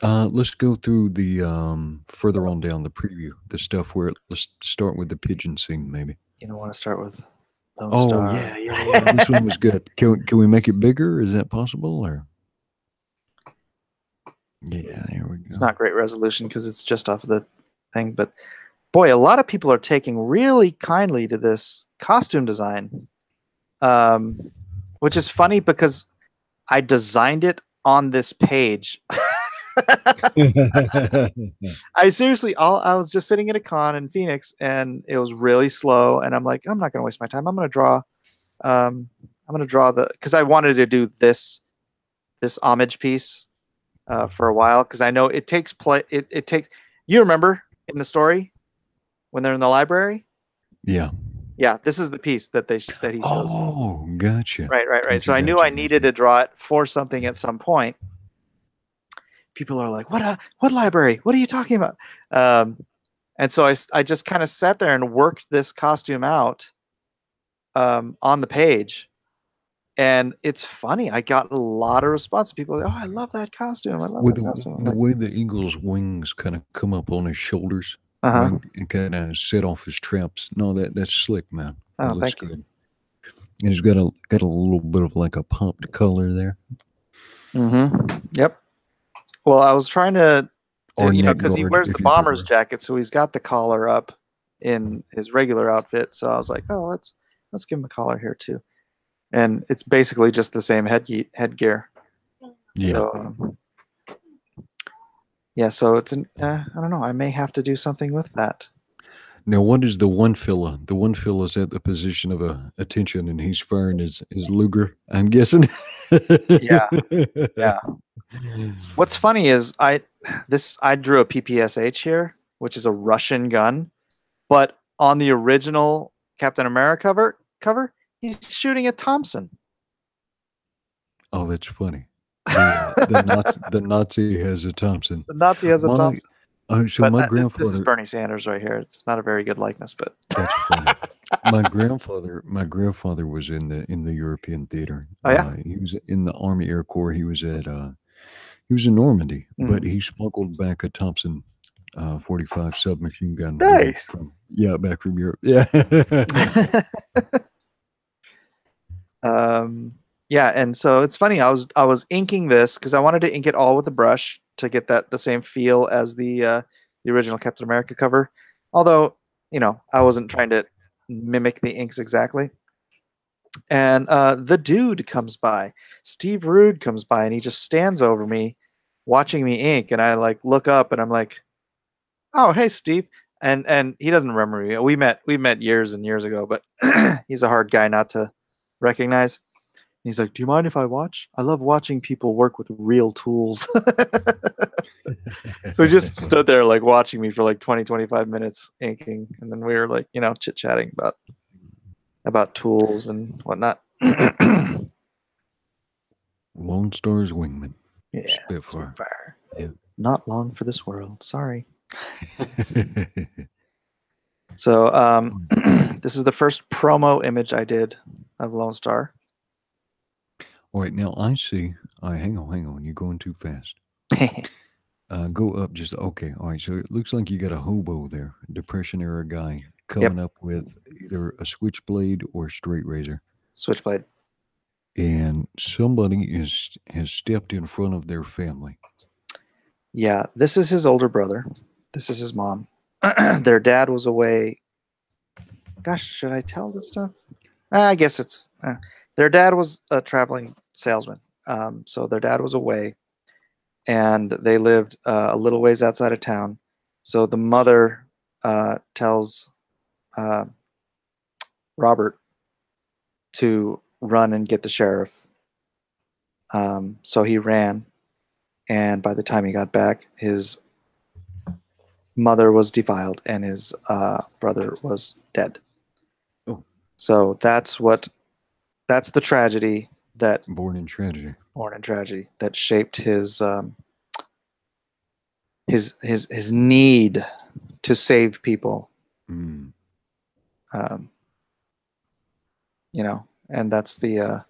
Let's go through the further on down the preview, the stuff where let's start with the pigeon scene, maybe. You don't want to start with Lone Star. Yeah. This one was good. Can we make it bigger? Is that possible? Or yeah, there we go. It's not great resolution because it's just off the thing, but boy, a lot of people are taking really kindly to this costume design, which is funny because I designed it on this page. I seriously, I was just sitting at a con in Phoenix, and it was really slow. And I'm like, I'm not going to waste my time. I'm going to draw. Because I wanted to do this homage piece for a while, because I know it takes play. It takes. You remember in the story when they're in the library? Yeah. Yeah, this is the piece that he shows. Oh, gotcha. Right. So I knew I needed to draw it for something at some point. People are like, what library? What are you talking about? And so I just kind of sat there and worked this costume out on the page. And it's funny. I got a lot of response. People are like, oh, I love that costume. I love that costume. The way the eagle's wings kind of come up on his shoulders, right, and kind of set off his traps. No, that's slick, man. That looks good. And he's got a little bit of like a popped color there. Yep. Well, I was trying to, because he wears the bomber's jacket, so he's got the collar up in his regular outfit. So I was like, oh, let's give him a collar here too. And it's basically just the same headgear. Yeah. So, so it's I don't know. I may have to do something with that. Now, what is the one fella? The one fella's at the position of attention, and he's firing his Luger, I'm guessing. Yeah. What's funny is I drew a PPSH here, which is a Russian gun, but on the original Captain America cover, he's shooting a Thompson. Oh, that's funny. The Nazi has a Thompson. The Nazi has a Thompson. So my grandfather. This is Bernie Sanders right here. It's not a very good likeness, but that's funny. My grandfather was in the European theater. Oh yeah. He was in the Army Air Corps. He was in Normandy, but he smuggled back a Thompson 45 submachine gun. Nice. Back from Europe. Yeah. And so it's funny. I was inking this because I wanted to ink it all with a brush to get the same feel as the original Captain America cover. Although, I wasn't trying to mimic the inks exactly. And the dude comes by. Steve Rude comes by, and he just stands over me, watching me ink. And I look up, and I'm like, "Oh, hey, Steve." And he doesn't remember me. We met years and years ago, but he's a hard guy not to recognize. And he's like, "Do you mind if I watch? I love watching people work with real tools." So he just stood there watching me for 20, 25 minutes inking. And then we were chit-chatting about tools and whatnot. Lone Star's wingman. Yeah. Spitfire. Yeah. Not long for this world. Sorry. So this is the first promo image I did of Lone Star. All right, now I see. Hang on. You're going too fast. Go up just okay. All right, so it looks like you got a hobo there, Depression era guy coming up with either a switchblade or a straight razor. Switchblade. And somebody has stepped in front of their family. Yeah, this is his older brother. This is his mom. Their dad was away. Gosh, should I tell this stuff? I guess it's their dad was a traveling salesman. So their dad was away, and they lived a little ways outside of town. So the mother tells Robert to run and get the sheriff. So he ran, and by the time he got back, his mother was defiled and his brother was dead. Oh. So that's the tragedy that born in tragedy that shaped his need to save people. And that's the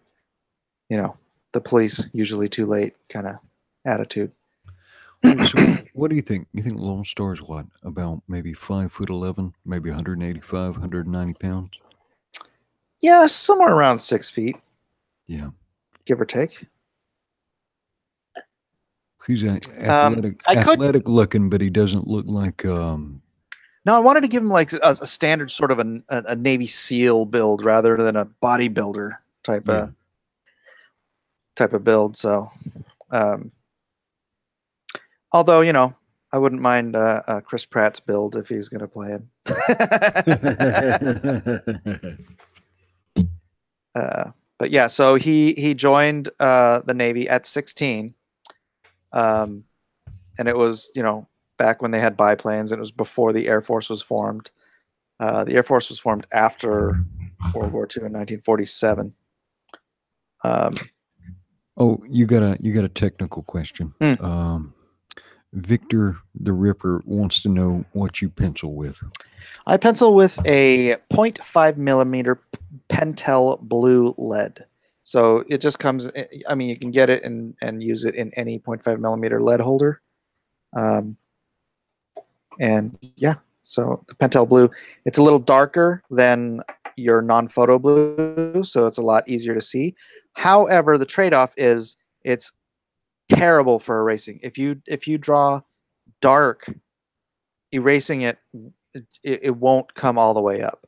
the police usually too late kind of attitude. So what do you think? You think Lone Star's what? About maybe 5'11", maybe 185, 190 pounds? Yeah, somewhere around 6 feet. Yeah. Give or take. He's athletic looking, but he doesn't look like... No, I wanted to give him a standard sort of a Navy SEAL build rather than a bodybuilder type of build. So, although, I wouldn't mind Chris Pratt's build if he's going to play him. But yeah, so he joined the Navy at 16. And it was, back when they had biplanes. It was before the Air Force was formed. The Air Force was formed after World War II in 1947. Oh, you got a technical question. Victor the Ripper wants to know what you pencil with. I pencil with a 0.5 millimeter Pentel blue lead. So it just comes, I mean, you can get it and use it in any 0.5 millimeter lead holder. And yeah, so the Pentel blue, it's a little darker than your non-photo blue, so it's a lot easier to see. However, the trade-off is it's terrible for erasing. If you draw dark, erasing it won't come all the way up.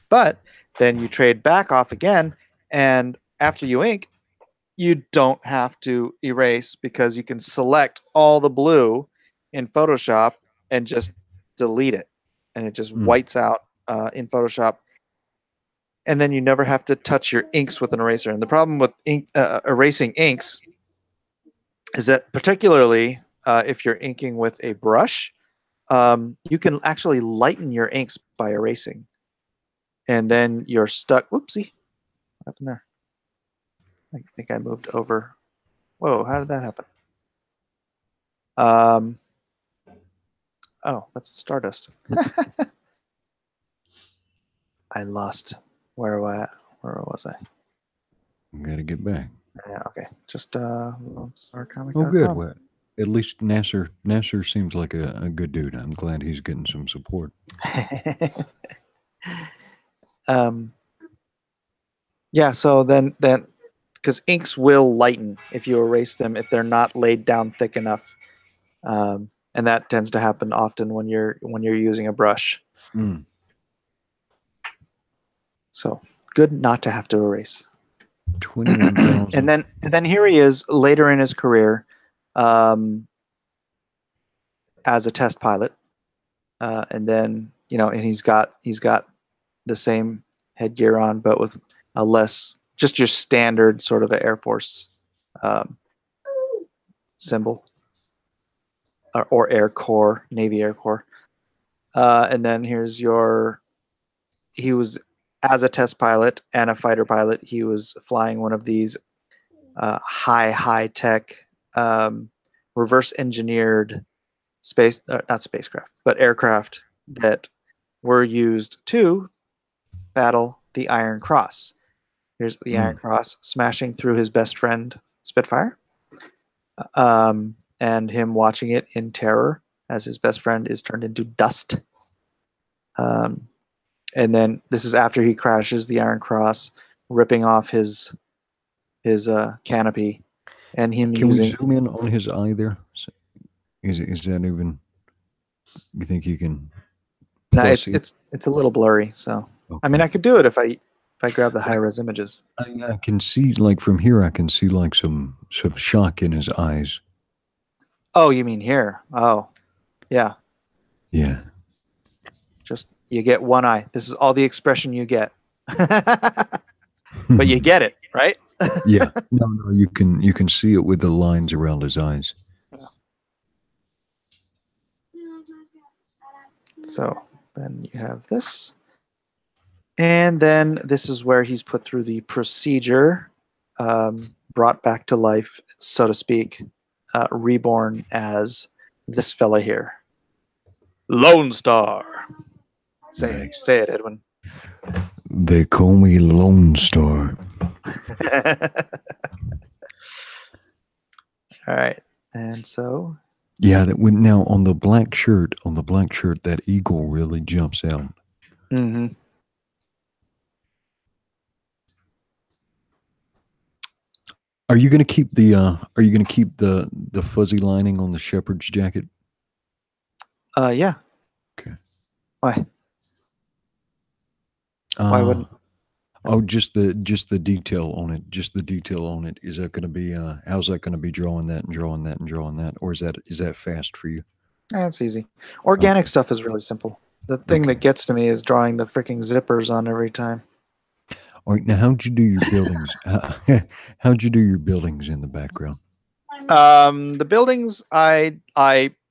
But then you trade back off again, and after you ink, you don't have to erase because you can select all the blue in Photoshop and just delete it, and it just whites out in Photoshop. And then you never have to touch your inks with an eraser. And the problem with erasing inks is that, particularly if you're inking with a brush, you can actually lighten your inks by erasing. And then you're stuck. Whoopsie. What happened there? I think I moved over. Whoa, how did that happen? Oh, that's Stardust. I lost. Where was I? Gotta get back. Yeah, okay. Just LoneStarComic.com. Oh, good. Well, at least Nasser seems like a good dude. I'm glad he's getting some support. Yeah, so then because inks will lighten if you erase them if they're not laid down thick enough, and that tends to happen often when you're using a brush. So good not to have to erase. 21,000. And then here he is later in his career, as a test pilot, and then and he's got the same headgear on, but with a less, just your standard sort of an Air Force symbol, or Air Corps, Navy Air Corps. And then here's he was, as a test pilot and a fighter pilot, he was flying one of these high tech reverse engineered not spacecraft, but aircraft that were used to battle the Iron Cross. Here's the Iron Cross smashing through his best friend Spitfire, and him watching it in terror as his best friend is turned into dust. And then this is after he crashes the Iron Cross, ripping off his canopy, and him Can using. we zoom in on his eye there? Is that even? You think you can? No, it's a little blurry. So okay. I mean, I could do it if I grab the high res images. I can see, like, from here, I can see like some shock in his eyes. Oh, you mean here? Oh, yeah. Yeah. Just, you get one eye. This is all the expression you get. But you get it, right? Yeah. No, you can see it with the lines around his eyes. So then you have this. And then this is where he's put through the procedure, brought back to life, so to speak, reborn as this fella here. Lone Star. Say it, Edwin. They call me Lone Star. All right. And so. Yeah, now on the black shirt, that eagle really jumps out. Mm-hmm. Are you going to keep the fuzzy lining on the shepherd's jacket? Yeah. Okay. Why? Why wouldn't? Oh, just the detail on it. Just the detail on it. Is that going to be? How's that going to be drawing that and drawing that and drawing that? Or is that fast for you? That's easy. Organic stuff is really simple. The thing that gets to me is drawing the freaking zippers on every time. All right, now how'd you do your buildings? How'd you do your buildings in the background? The buildings, I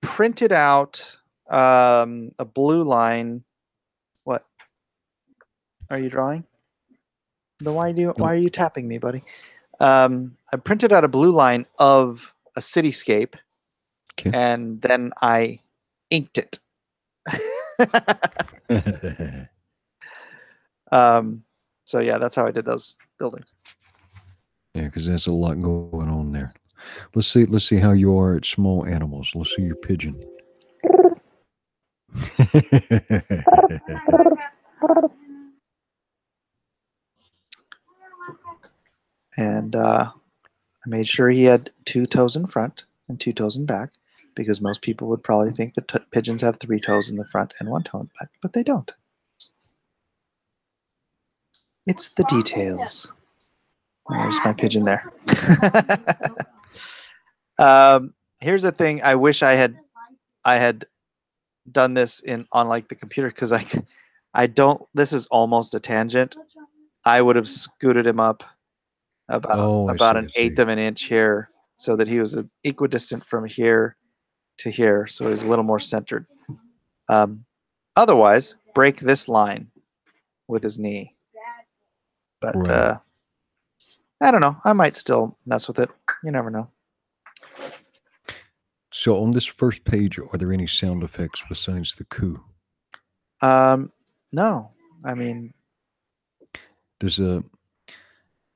printed out a blue line. What? Are you drawing? Then why are you tapping me, buddy? I printed out a blue line of a cityscape, Okay. and then I inked it. So yeah, that's how I did those buildings. Yeah, because there's a lot going on there. Let's see how you are at small animals. Let's see your pigeon. And I made sure he had 2 toes in front and 2 toes in back, because most people would probably think that pigeons have 3 toes in the front and 1 toe in the back, but they don't. It's the details. There's my pigeon there. Here's the thing. I wish I had done this on like the computer, because I don't. This is almost a tangent. I would have scooted him up about an eighth of an inch here, so that he was equidistant from here to here, so he's a little more centered. Otherwise, break this line with his knee. But right. I don't know. I might still mess with it. You never know. So on this first page, are there any sound effects besides the coo? No. I mean, does the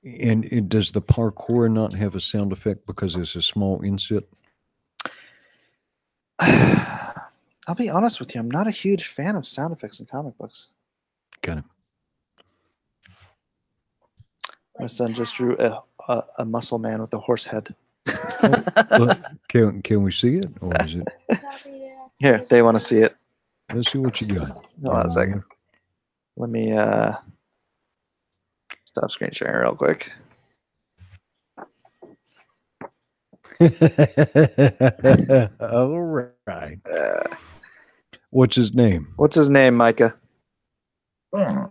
parkour not have a sound effect because it's a small inset? I'll be honest with you. I'm not a huge fan of sound effects in comic books. Got it. My son just drew a muscle man with a horse head. Look, can we see it, or is it? Here, they want to see it. Let's see what you got. Hold on a second. Let me stop screen sharing real quick. All right. What's his name? What's his name, Micah? Mr.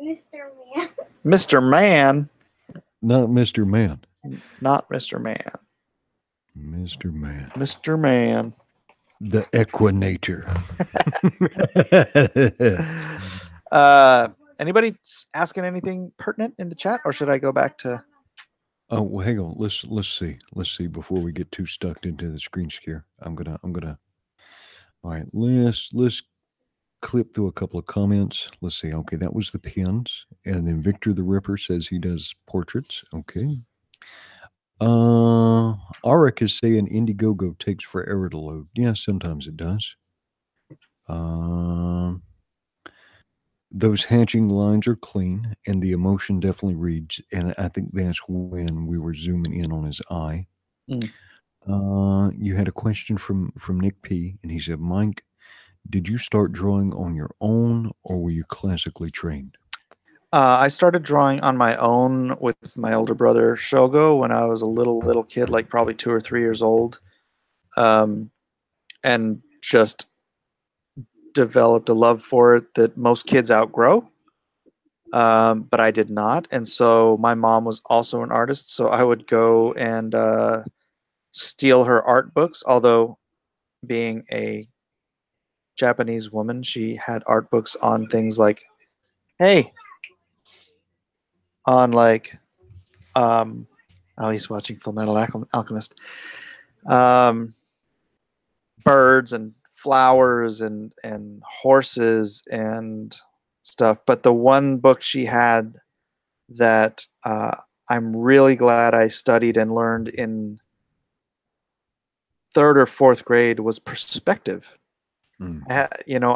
Man. Mr. Man. Not Mr. Man. Not Mr. Man. Mr. Man. Mr. Man. The Equinator. Anybody asking anything pertinent in the chat, or should I go back to? Oh, well, hang on. Let's see. Let's see before we get too stuck into the screen scare. I'm gonna. All right. Let's clip through a couple of comments. Let's see. Okay, that was the pins, and then Victor the Ripper says he does portraits. Okay. Arik is saying Indiegogo takes forever to load. Yeah, sometimes it does. Those hatching lines are clean, and the emotion definitely reads. And I think that's when we were zooming in on his eye. You had a question from Nick P, and he said, "Mike, did you start drawing on your own, or were you classically trained?" I started drawing on my own with my older brother Shogo when I was a little kid, like probably 2 or 3 years old, and just developed a love for it that most kids outgrow, but I did not. And so my mom was also an artist, so I would go and steal her art books. Although, being a Japanese woman, she had art books on things like, oh, he's watching Full Metal Alchemist. Birds and flowers and horses and stuff. But the one book she had that I'm really glad I studied and learned in 3rd or 4th grade was perspective. I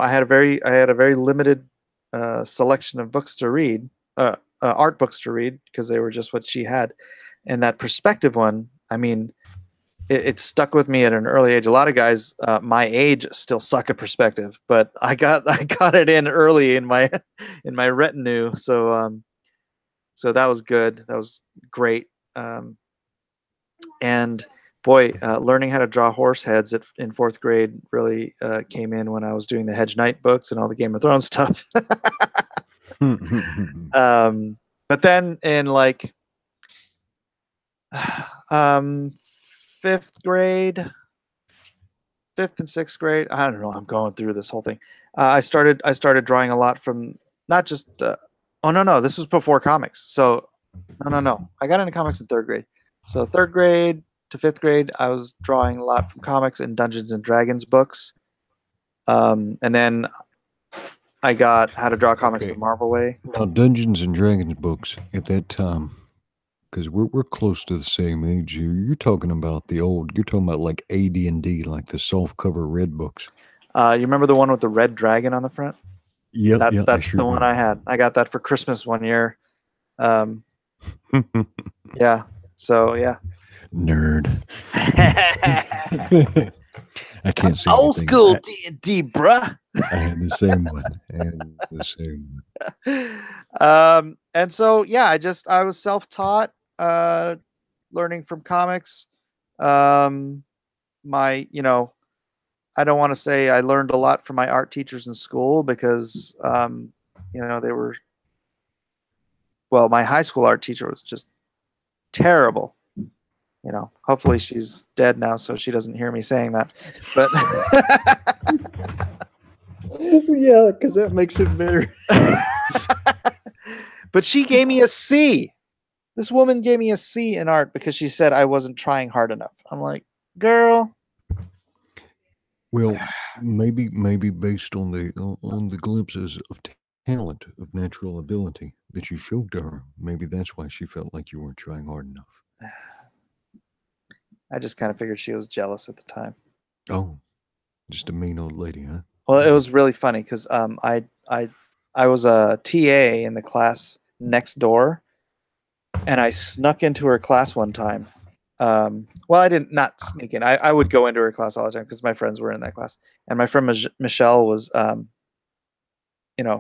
had a very limited selection of books to read, art books to read, because they were just what she had. And that perspective one, I mean, it stuck with me at an early age. A lot of guys my age still suck at perspective, but I got it in early in my retinue. So that was good. That was great. And boy, learning how to draw horse heads in 4th grade really came in when I was doing the Hedge Knight books and all the Game of Thrones stuff. But then in like 5th grade, 5th and 6th grade, I don't know, I'm going through this whole thing. I started drawing a lot from not just Oh no, this was before comics. So no. I got into comics in 3rd grade. So 3rd grade to 5th grade, I was drawing a lot from comics and Dungeons and Dragons books. And then I got How to Draw Comics the Marvel Way. Now, Dungeons and Dragons books at that time, because we're close to the same age here. You're talking about the old. You're talking about like AD&D, like the soft cover red books. You remember the one with the red dragon on the front? Yep, That's the one I had. I got that for Christmas one year. Yeah. So yeah. Nerd. I can't see old school D&D, bruh. I had the same one. And so yeah, I was self-taught, learning from comics. I don't want to say I learned a lot from my art teachers in school because they were, well, my high school art teacher was just terrible. Hopefully she's dead now, so she doesn't hear me saying that. But yeah, because that makes it better. But she gave me a C. This woman gave me a C in art because she said I wasn't trying hard enough. I'm like, girl. Well, maybe based on the glimpses of talent, of natural ability that you showed to her, maybe that's why she felt like you weren't trying hard enough. I just kind of figured she was jealous at the time. Oh, just a mean old lady, huh? Well, it was really funny because I was a TA in the class next door, and I snuck into her class one time. Well, I didn't not sneak in. I would go into her class all the time because my friends were in that class, and my friend Michelle was,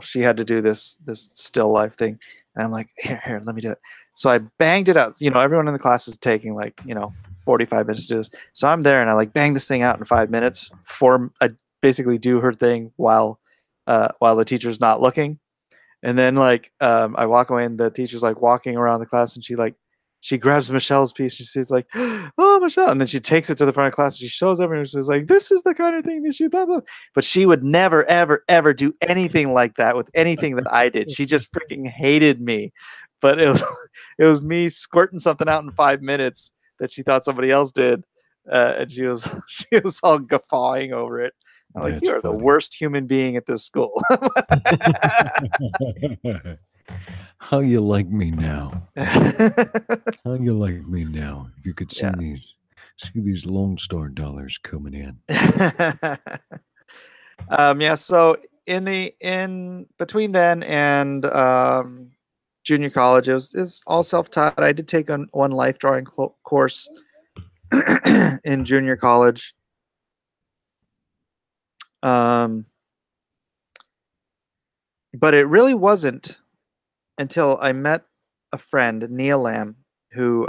she had to do this still life thing, and I'm like, here, let me do it. So I banged it out. Everyone in the class is taking 45 minutes to do this. So I'm there and I bang this thing out in 5 minutes. I basically do her thing while the teacher's not looking. And then I walk away and the teacher's walking around the class and she grabs Michelle's piece and she's like, oh, Michelle. And then she takes it to the front of class and she shows everyone. She's like, this is the kind of thing that she blah, blah. But she would never, ever, ever do anything like that with anything that I did. She just freaking hated me. But it was me squirting something out in 5 minutes that she thought somebody else did, and she was all guffawing over it. I'm like, you are the worst human being at this school. How you like me now? How you like me now? If you could see these Lone Star dollars coming in. So in between then and junior college, it was all self-taught. I did take one life drawing course in junior college. But it really wasn't until I met a friend, Neil Lamb, who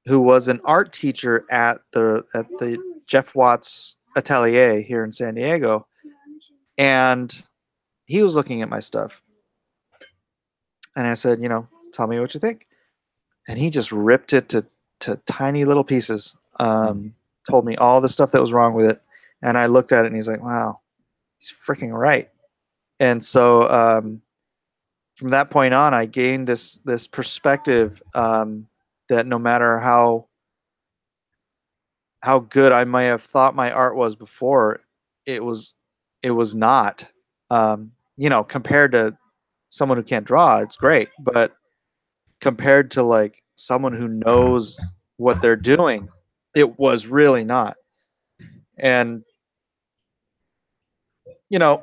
was an art teacher at the Jeff Watts Atelier here in San Diego, and he was looking at my stuff. And I said, tell me what you think. And he just ripped it to tiny little pieces. Told me all the stuff that was wrong with it. And I looked at it and he's like, wow, he's freaking right. And so from that point on, I gained this perspective that no matter how good I might have thought my art was before, it was not. Compared to someone who can't draw, it's great, but compared to someone who knows what they're doing, it was really not. And it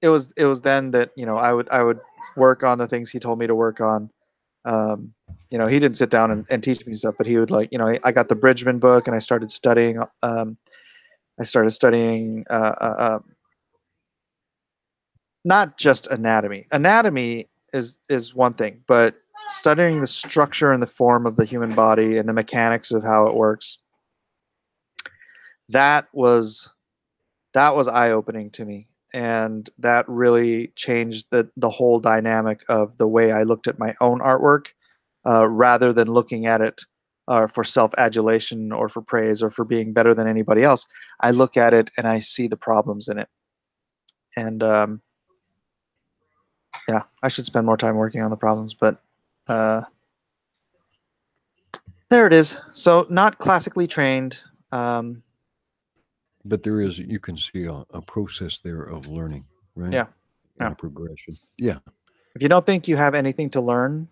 was then that I would work on the things he told me to work on. He didn't sit down and teach me stuff, but he would I got the Bridgman book and I started studying. Not just anatomy. Anatomy is one thing, but studying the structure and the form of the human body and the mechanics of how it works, that was eye-opening to me, and that really changed the whole dynamic of the way I looked at my own artwork, rather than looking at it for self-adulation or for praise or for being better than anybody else. I look at it and I see the problems in it, and Yeah, I should spend more time working on the problems, but there it is. So not classically trained. But there is, you can see a process there of learning, right? Yeah. And Yeah. a progression. Yeah. If you don't think you have anything to learn,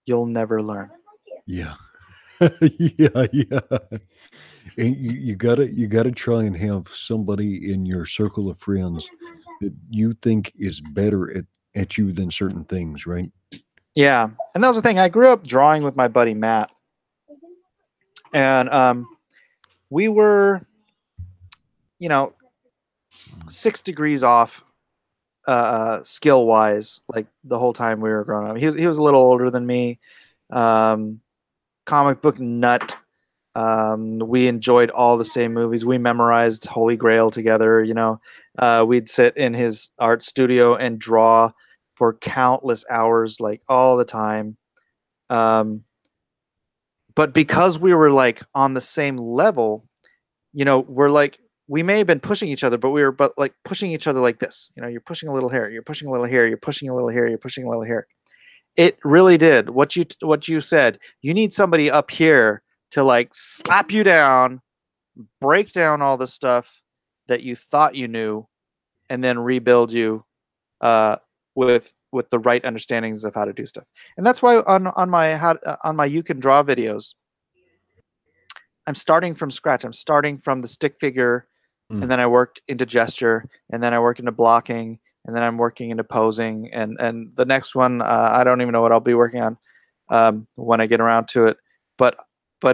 you'll never learn. Yeah. Yeah. Yeah. And you gotta try and have somebody in your circle of friends that you think is better at you than certain things, right? Yeah. And that was the thing. I grew up drawing with my buddy Matt. And we were, 6 degrees off skill wise, like the whole time we were growing up. He was a little older than me. Comic book nut. We enjoyed all the same movies. We memorized Holy Grail together. We'd sit in his art studio and draw for countless hours, like all the time. But because we were like on the same level, we're like, we may have been pushing each other, but we were like pushing each other like this. You're pushing a little here, you're pushing a little here, you're pushing a little here, you're pushing a little here. It really did what you said. You need somebody up here to like slap you down, break down all the stuff that you thought you knew, and then rebuild you with the right understandings of how to do stuff. And that's why on my You Can Draw videos, I'm starting from scratch. I'm starting from the stick figure, and then I work into gesture, and then I work into blocking, and then I'm working into posing, and the next one I don't even know what I'll be working on when I get around to it. But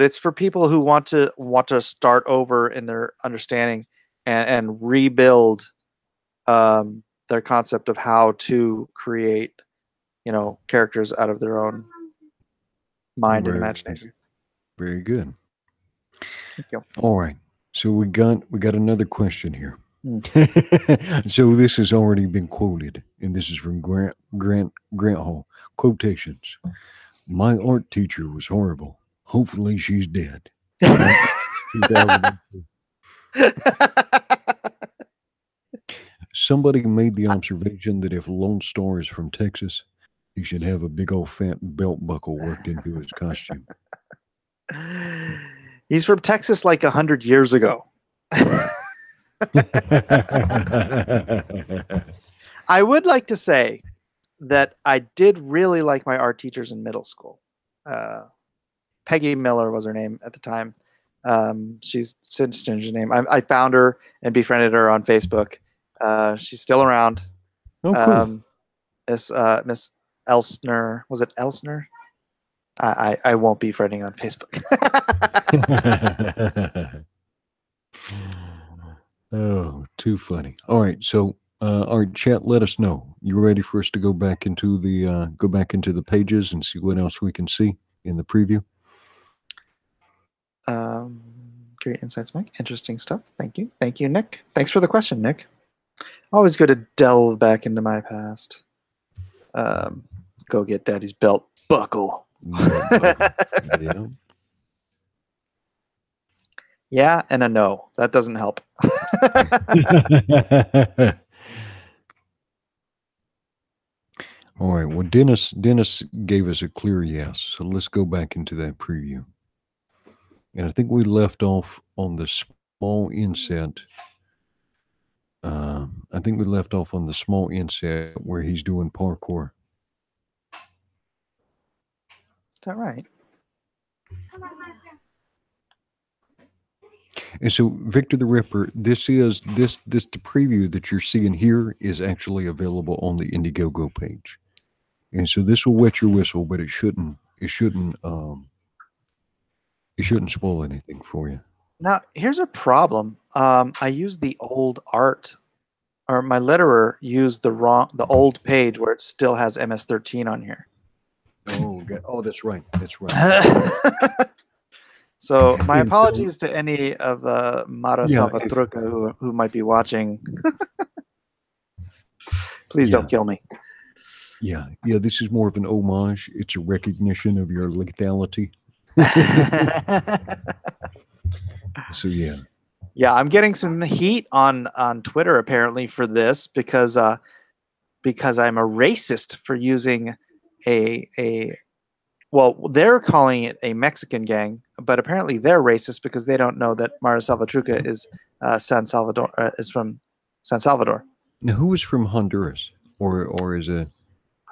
it's for people who want to start over in their understanding and rebuild their concept of how to create, characters out of their own mind and imagination. Very good. Thank you. All right. So we got another question here. So this has already been quoted, and this is from Grant Hall. Quotations. My art teacher was horrible. Hopefully she's dead. Somebody made the observation that if Lone Star is from Texas, he should have a big old fat belt buckle worked into his costume. He's from Texas like 100 years ago. I would like to say that I did really like my art teachers in middle school. Peggy Miller was her name at the time. She's since changed her name. I found her and befriended her on Facebook. She's still around. Oh, cool. Miss Elsner. Was it Elsner? I won't be friending on Facebook. Oh, too funny. All right, so our chat, let us know. You ready for us to go back into the pages and see what else we can see in the preview? Great insights, Mike. Interesting stuff. Thank you, Nick. Thanks for the question, Nick. Always good to delve back into my past. Go get Daddy's belt buckle. Yeah. Yeah, and a no. That doesn't help. All right. Well, Dennis gave us a clear yes. So let's go back into that preview. And I think we left off on the small inset. Where he's doing parkour. Is that right? And so, Victor the Ripper, the preview that you're seeing here is actually available on the Indiegogo page. And so this will wet your whistle, but it shouldn't spoil anything for you. Now, here's a problem. I used the old art, or my letterer used the old page where it still has MS-13 on here. Oh, God. Oh, that's right. That's right. So my apologies to any of the Mara Salvatruca who might be watching. Please don't kill me. Yeah. This is more of an homage. It's a recognition of your lethality. So yeah. Yeah, I'm getting some heat on Twitter apparently for this because because I'm a racist for using well, they're calling it a Mexican gang, but apparently they're racist because they don't know that Mara Salvatrucha is from San Salvador. Now, who is from Honduras, or is it?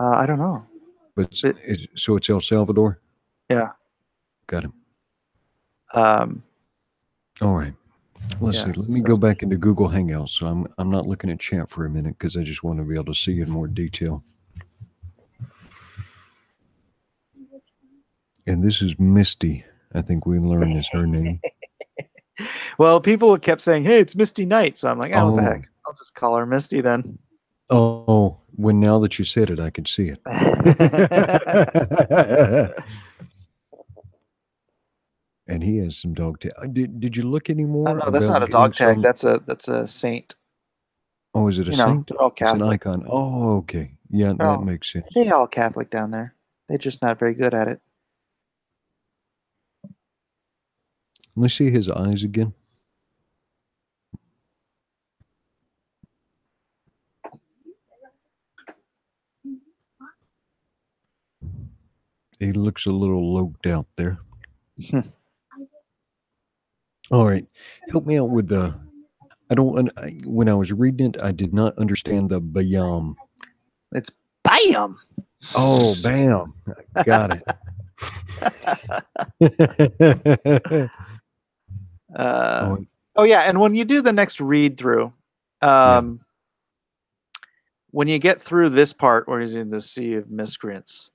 I don't know. But so it's El Salvador. Yeah. Got him. All right. Let's see. Let me go back into Google Hangouts. So I'm not looking at chat for a minute because I just want to be able to see in more detail. And this is Misty. I think we learned is her name. Well, people kept saying, "Hey, it's Misty Knight," so I'm like, "Oh, what the heck? I'll just call her Misty then." Oh, when now that you said it, I could see it. And he has some dog tag. Did you look anymore? Oh, no, that's not a dog tag. That's a saint. Oh, is it a saint? They're all Catholic. It's an icon. Oh, okay. Yeah, that makes sense. They're all Catholic down there. They're just not very good at it. Let me see his eyes again. He looks a little loked out there. All right. Help me out with the... when I was reading it, I did not understand the bayam. It's bam. Oh, bam. Got it. Oh, yeah. And when you do the next read through, when you get through this part where he's in the sea of miscreants,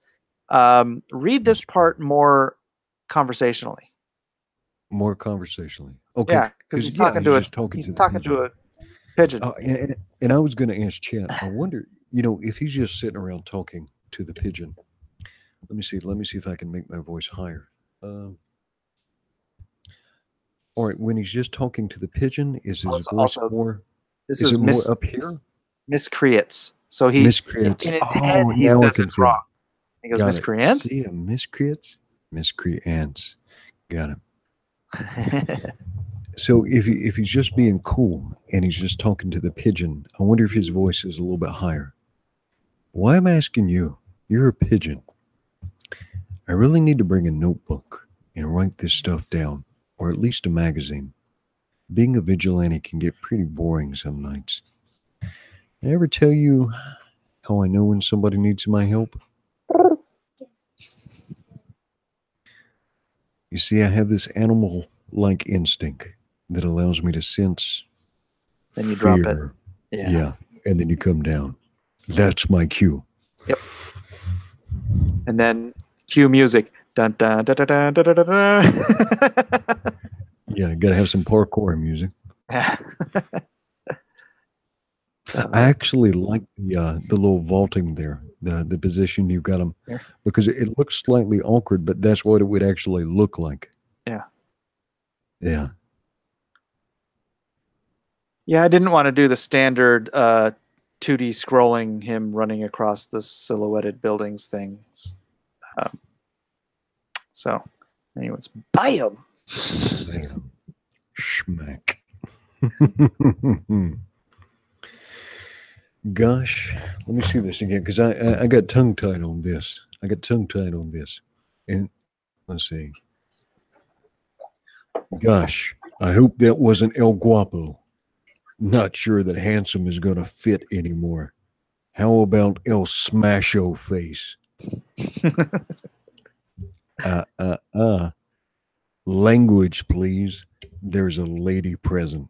read this part more conversationally. More conversationally. Okay. Yeah, because he's talking to a pigeon. And I was going to ask Chad, I wonder, if he's just sitting around talking to the pigeon. Let me see if I can make my voice higher. All right, when he's just talking to the pigeon, is his voice more? This is more up here? Miscreants. So he miscreants. In his head, he does it wrong. He goes, miscreants? See, miscreants? Miscreants. Got him. So if he's just being cool and he's just talking to the pigeon, I wonder if his voice is a little bit higher. Why I'm asking you, you're a pigeon. I really need to bring a notebook and write this stuff down, or at least a magazine. Being a vigilante can get pretty boring some nights. Did I ever tell you how I know when somebody needs my help? You see, I have this animal-like instinct that allows me to sense then you fear. drop it. Yeah, and then you come down. That's my cue. Yep. And then cue music. Dun, dun, dun, dun, dun, dun, dun, dun. Yeah, got to have some parkour music. I actually like the little vaulting there, the position you've got them, because it looks slightly awkward, but that's what it would actually look like. Yeah. Yeah. Yeah, I didn't want to do the standard 2D scrolling him running across the silhouetted buildings things. So, anyways, bam! Bam. Schmack. Gosh, let me see this again, because I got tongue-tied on this. And let's see. Gosh, I hope that wasn't El Guapo. Not sure that handsome is going to fit anymore. How about El Smasho Face? Language, please. There's a lady present.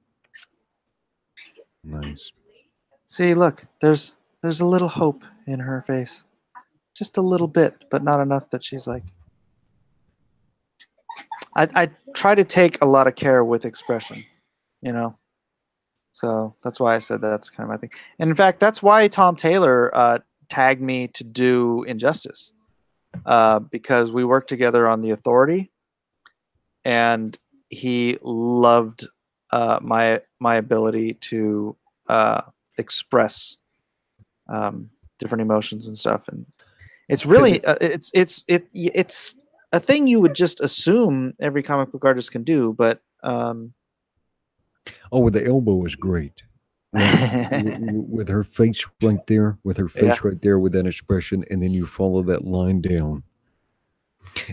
Nice. See, look, there's a little hope in her face. Just a little bit, but not enough that she's like... I try to take a lot of care with expression, So that's why I said that's kind of my thing. And in fact, that's why Tom Taylor tagged me to do Injustice. Because we worked together on The Authority, and he loved my ability to express different emotions and stuff, and it's really it's a thing you would just assume every comic book artist can do, but with the elbow is great. with her face right there, with her face right there, with that expression, and then you follow that line down.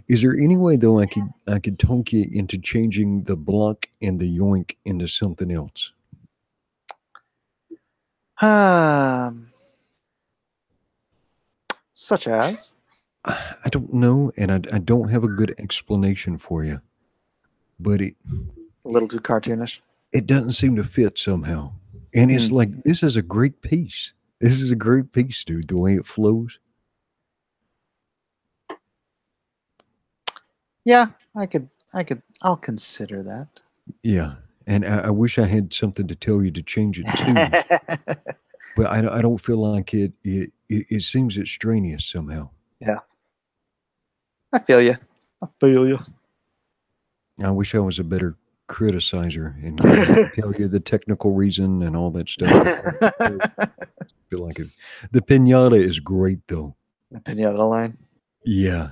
Is there any way though I could talk you into changing the block and the yoink into something else? Such as? I don't know, and I don't have a good explanation for you, but A little too cartoonish. it doesn't seem to fit somehow. And it's like, this is a great piece. This is a great piece, dude, the way it flows. Yeah, I'll consider that. Yeah. And I wish I had something to tell you to change it to. But I don't feel like it seems extraneous somehow. Yeah. I feel you. I wish I was a better criticizer and tell you the technical reason and all that stuff. I feel like it. The pinata is great, though. The pinata line? Yeah.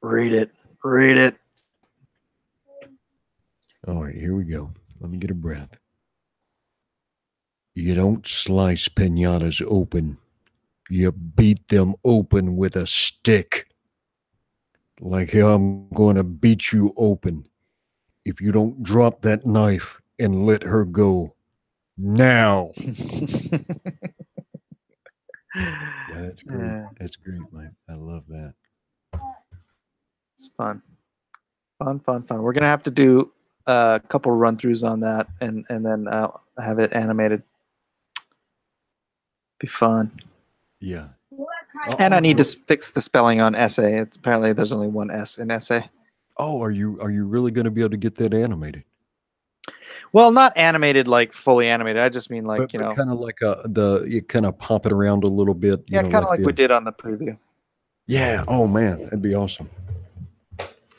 Read it. Read it. All right, here we go. Let me get a breath. You don't slice pinatas open. You beat them open with a stick. Like how I'm going to beat you open if you don't drop that knife and let her go now. Yeah, that's great. That's great, Mike. I love that. It's fun. Fun. We're going to have to do a couple run-throughs on that and then have it animated. Be fun. Yeah. And I need to fix the spelling on essay. Apparently there's only one S in essay. Oh, are you really going to be able to get that animated? Well, not animated like fully animated. I just mean like, but kind of like you kind of pop it around a little bit. Yeah, kind of like we did on the preview. Yeah. Oh man, that'd be awesome.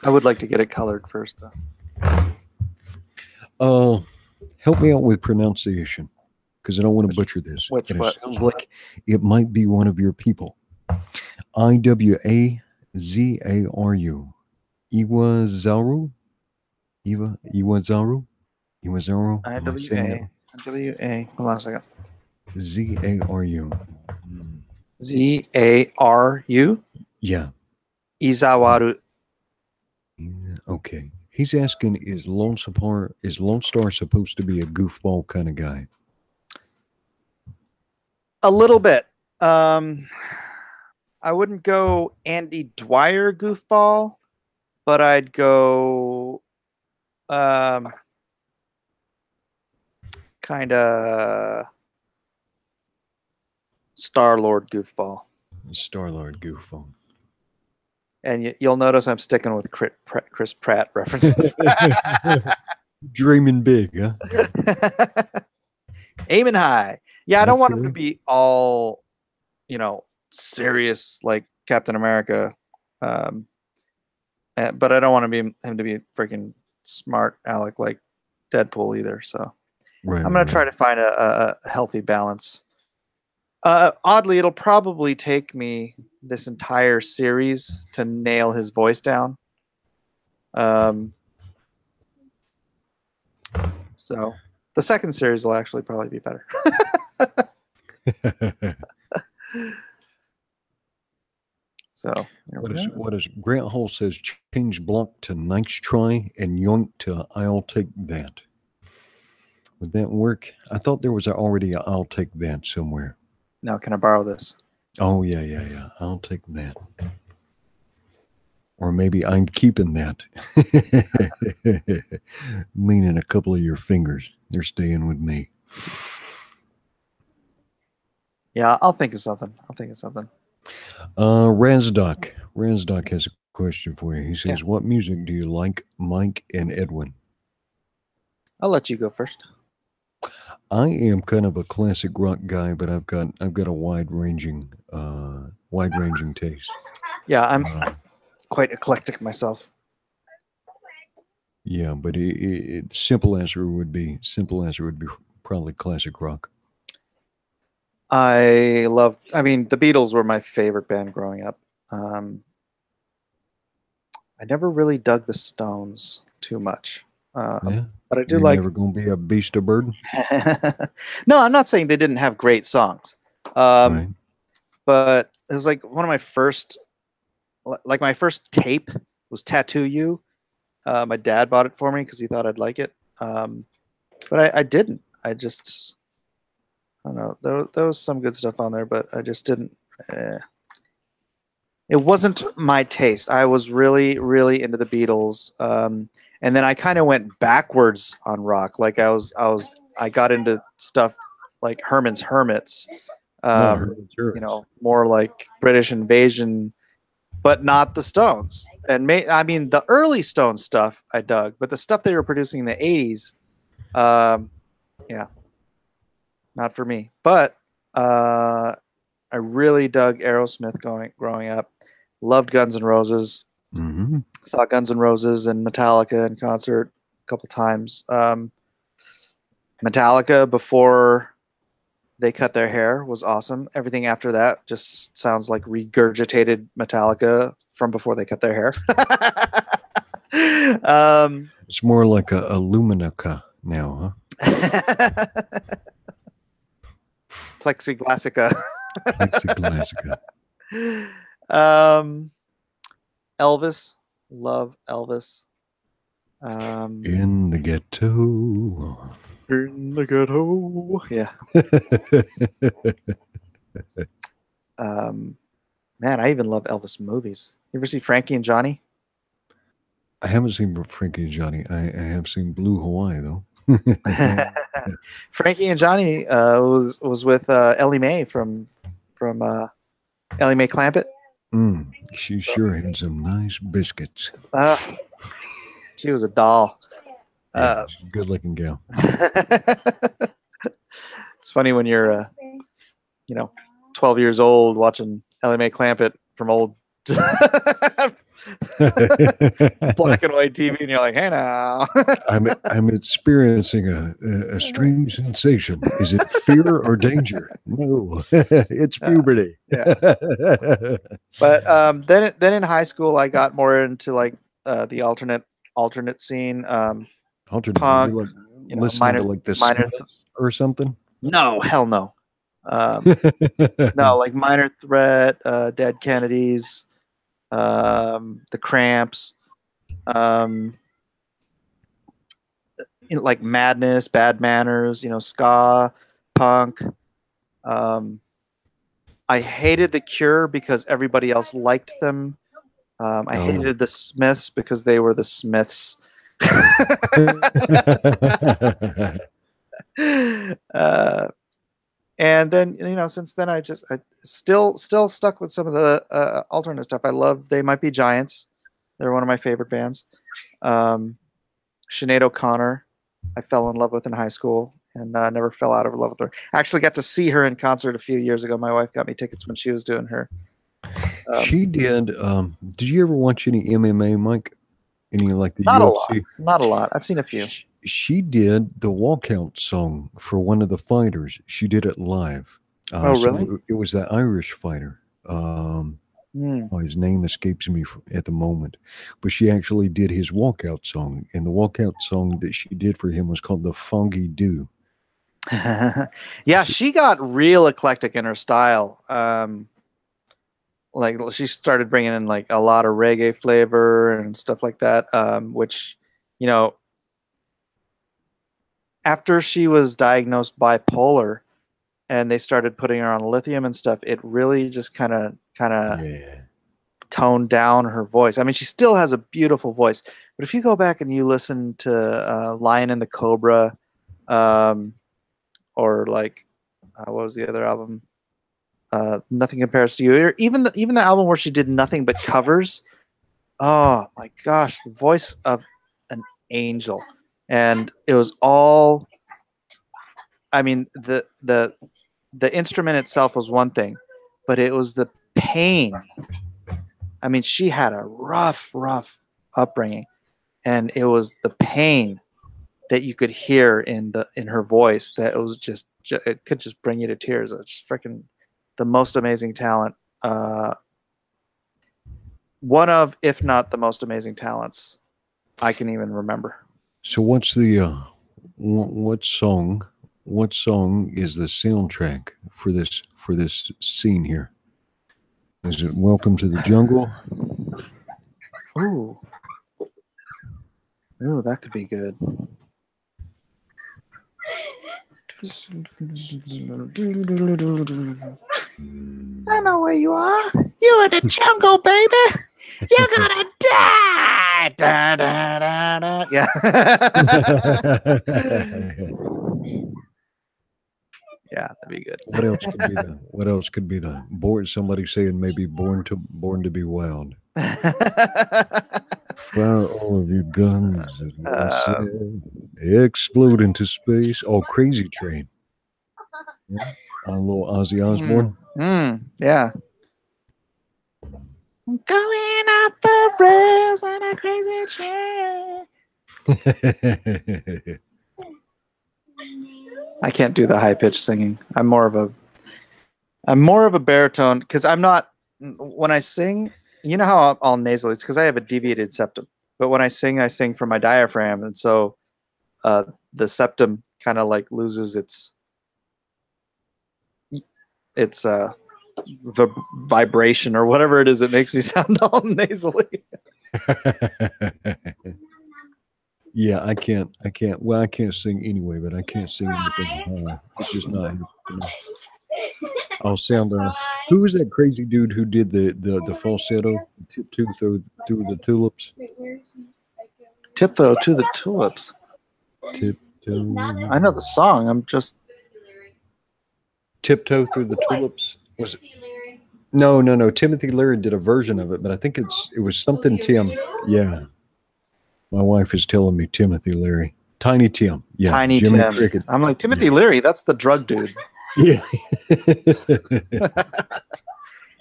I would like to get it colored first, though. Help me out with pronunciation, because I don't want to butcher this. It sounds like it might be one of your people. Iwazaru. Iwazaru? Iwazaru? IWA. Hold on a second. Zaru. Zaru? Yeah. Izawaru. Okay. He's asking, is Lone Star supposed to be a goofball kind of guy? A little bit. I wouldn't go Andy Dwyer goofball, but I'd go kind of Star-Lord goofball. Star-Lord goofball. And you'll notice I'm sticking with Chris Pratt references. Dreaming big, huh? Aiming high. Yeah, I don't want him to be all, serious like Captain America. But I don't want him to be freaking smart Alec like Deadpool either. So I'm going to try to find a healthy balance. Oddly, it'll probably take me this entire series to nail his voice down. So the second series will actually probably be better. So what is Grant Hall says, change block to nice try and yoink to I'll take that. Would that work? I thought there was already a I'll take that somewhere. Now, can I borrow this? Oh, yeah. I'll take that. Or maybe I'm keeping that. Meaning a couple of your fingers. They're staying with me. Yeah, I'll think of something. Razdoc has a question for you. He says, what music do you like, Mike and Edwin? I'll let you go first. I am kind of a classic rock guy, but I've got a wide ranging taste. Yeah, I'm quite eclectic myself. Yeah, but simple answer would be probably classic rock. The Beatles were my favorite band growing up. I never really dug the Stones too much. Yeah. But I do You're like. never going to be a beast of burden. No, I'm not saying they didn't have great songs. Right. But it was like one of my first, like my first tape was Tattoo You. My dad bought it for me because he thought I'd like it. But I didn't. I just, I don't know. There was some good stuff on there, but I just didn't. It wasn't my taste. I was really, really into the Beatles. And then I kind of went backwards on rock. Like I got into stuff like Herman's Hermits. You know, more like British Invasion, but not the Stones. And I mean, the early Stones stuff I dug, but the stuff they were producing in the 80s, yeah, not for me. But I really dug Aerosmith growing up. Loved Guns N' Roses. Mm-hmm. Saw Guns N' Roses and Metallica in concert a couple times. Metallica before they cut their hair was awesome. Everything after that just sounds like regurgitated Metallica from before they cut their hair. It's more like a Luminica now, huh? Plexiglasica. Plexiglasica. Elvis. Love Elvis. In the ghetto. In the ghetto. Yeah. Man, I even love Elvis movies. You ever see Frankie and Johnny? I haven't seen Frankie and Johnny. I have seen Blue Hawaii though. Frankie and Johnny was with Ellie Mae from Ellie Mae Clampett. She sure had some nice biscuits. She was a doll. Yeah, she's a good-looking gal. It's funny when you're, 12 years old watching Ellie Mae Clampett from old black and white TV, and you're like, "Hey now." I'm experiencing a strange sensation. Is it fear or danger? No, it's puberty. Yeah. But then in high school, I got more into like the alternate scene, alternate punk, listening to like the Smiths or something. No, hell no. No, like Minor Threat, Dead Kennedys, the Cramps, like Madness, Bad Manners, ska, punk. I hated The Cure because everybody else liked them. I hated the Smiths because they were the Smiths. And then since then I still stuck with some of the alternate stuff. I love They Might Be Giants. They're one of my favorite bands. Sinead O'Connor I fell in love with in high school and never fell out of love with her. I actually got to see her in concert a few years ago. My wife got me tickets when she was doing her. She did. Did you ever watch any MMA, Mike? Any like the not UFC? Not a lot. I've seen a few. She did the walkout song for one of the fighters. She did it live. Really? So it was that Irish fighter. His name escapes me at the moment, but she actually did his walkout song, and the walkout song that she did for him was called the Fongy Dew. Yeah, she got real eclectic in her style. Like she started bringing in like a lot of reggae flavor and stuff like that, which, after she was diagnosed bipolar and they started putting her on lithium and stuff, it really just kind of toned down her voice. I mean, she still has a beautiful voice, but if you go back and you listen to Lion and the Cobra, or like what was the other album? Nothing Compares to You, or even the album where she did nothing but covers. Oh my gosh, the voice of an angel. And it was all, I mean, the instrument itself was one thing, but it was the pain. I mean, she had a rough upbringing, and it was the pain that you could hear in her voice that it was just it could just bring you to tears. It's freaking the most amazing talent. One of, if not the most amazing talents I can even remember. So what's the what song is the soundtrack for this scene here? Is it Welcome to the Jungle? Ooh. Ooh, that could be good. I know where you are. You in the jungle, baby. You're gonna die. Da, da, da, da. Yeah. Yeah, that'd be good. What else could be the? What else could be the? Born. Somebody saying maybe born to be wild. Fire all of your guns and explode into space. Oh, Crazy Train. Yeah. On a little Ozzy Osbourne. Yeah. I'm going up the rails on a crazy train. I can't do the high pitched singing. I'm more of a baritone because I'm not. When I sing, you know how I'll nasal. It's because I have a deviated septum. But when I sing from my diaphragm, and so the septum kind of like loses its vibration or whatever it is. It makes me sound all nasally. Yeah, I can't. Well, I can't sing anyway, but I can't sing anything high. It's just not. You know. I'll sound. Who was that crazy dude who did the falsetto? Tiptoe through the tulips. Tiptoe to the tulips. Tiptoe. I know the song. I'm just Tiptoe through the tulips. Was it? No. Timothy Leary did a version of it, but I think it was something Tim. Yeah. My wife is telling me Timothy Leary. Tiny Tim. Yeah. Tiny Jimmy Tim. Cricket. I'm like, Timothy Leary, that's the drug dude. Yeah.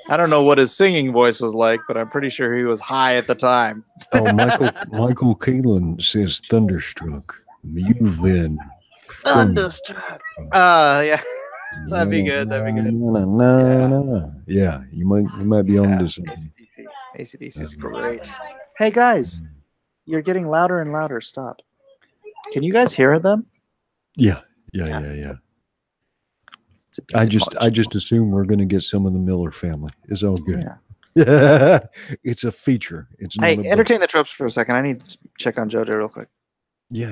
I don't know what his singing voice was like, but I'm pretty sure he was high at the time. Oh, Michael Kalin says Thunderstruck. You've been Thunderstruck. Yeah. That'd be good. Yeah, you might be on to something. AC/DC is great. Hey guys, you're getting louder and louder. Stop. Can you guys hear them? Yeah. I just assume we're going to get some of the Miller family. It's all good. Yeah. It's a feature. It's hey, entertain the tropes for a second. I need to check on JoJo real quick. Yeah.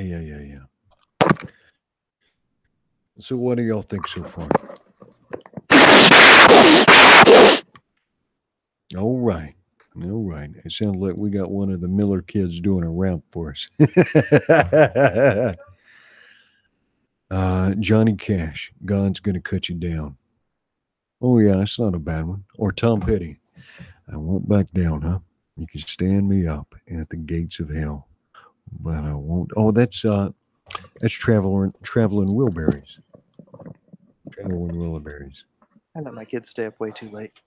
So what do y'all think so far? All right. It sounds like we got one of the Miller kids doing a ramp for us. Johnny Cash, God's gonna cut you down. Oh yeah, that's not a bad one. Or Tom Petty, I won't back down, huh? You can stand me up at the gates of hell, but I won't. Oh, that's traveling Wilburys. Traveling Wilburys. I let my kids stay up way too late.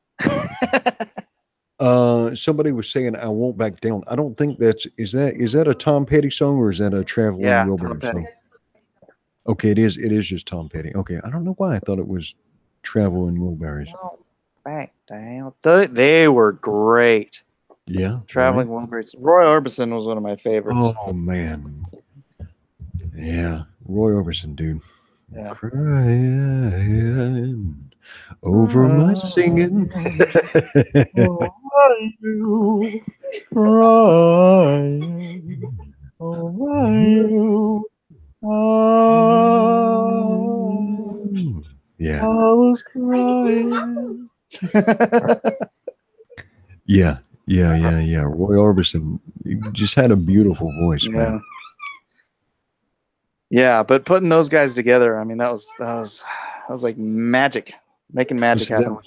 Somebody was saying I won't back down. I don't think is that a Tom Petty song or is that a Traveling Wilburys song? Okay, it is just Tom Petty. Okay, I don't know why I thought it was Traveling Wilburys. Back down. They were great. Yeah. Traveling Wilburys. Roy Orbison was one of my favorites. Oh man. Yeah. Roy Orbison, dude. Yeah. Crying over my singing. Crying over you. Yeah. I was crying. Yeah. Roy Orbison just had a beautiful voice, man. Yeah, but putting those guys together, I mean, that was like magic, making magic happen.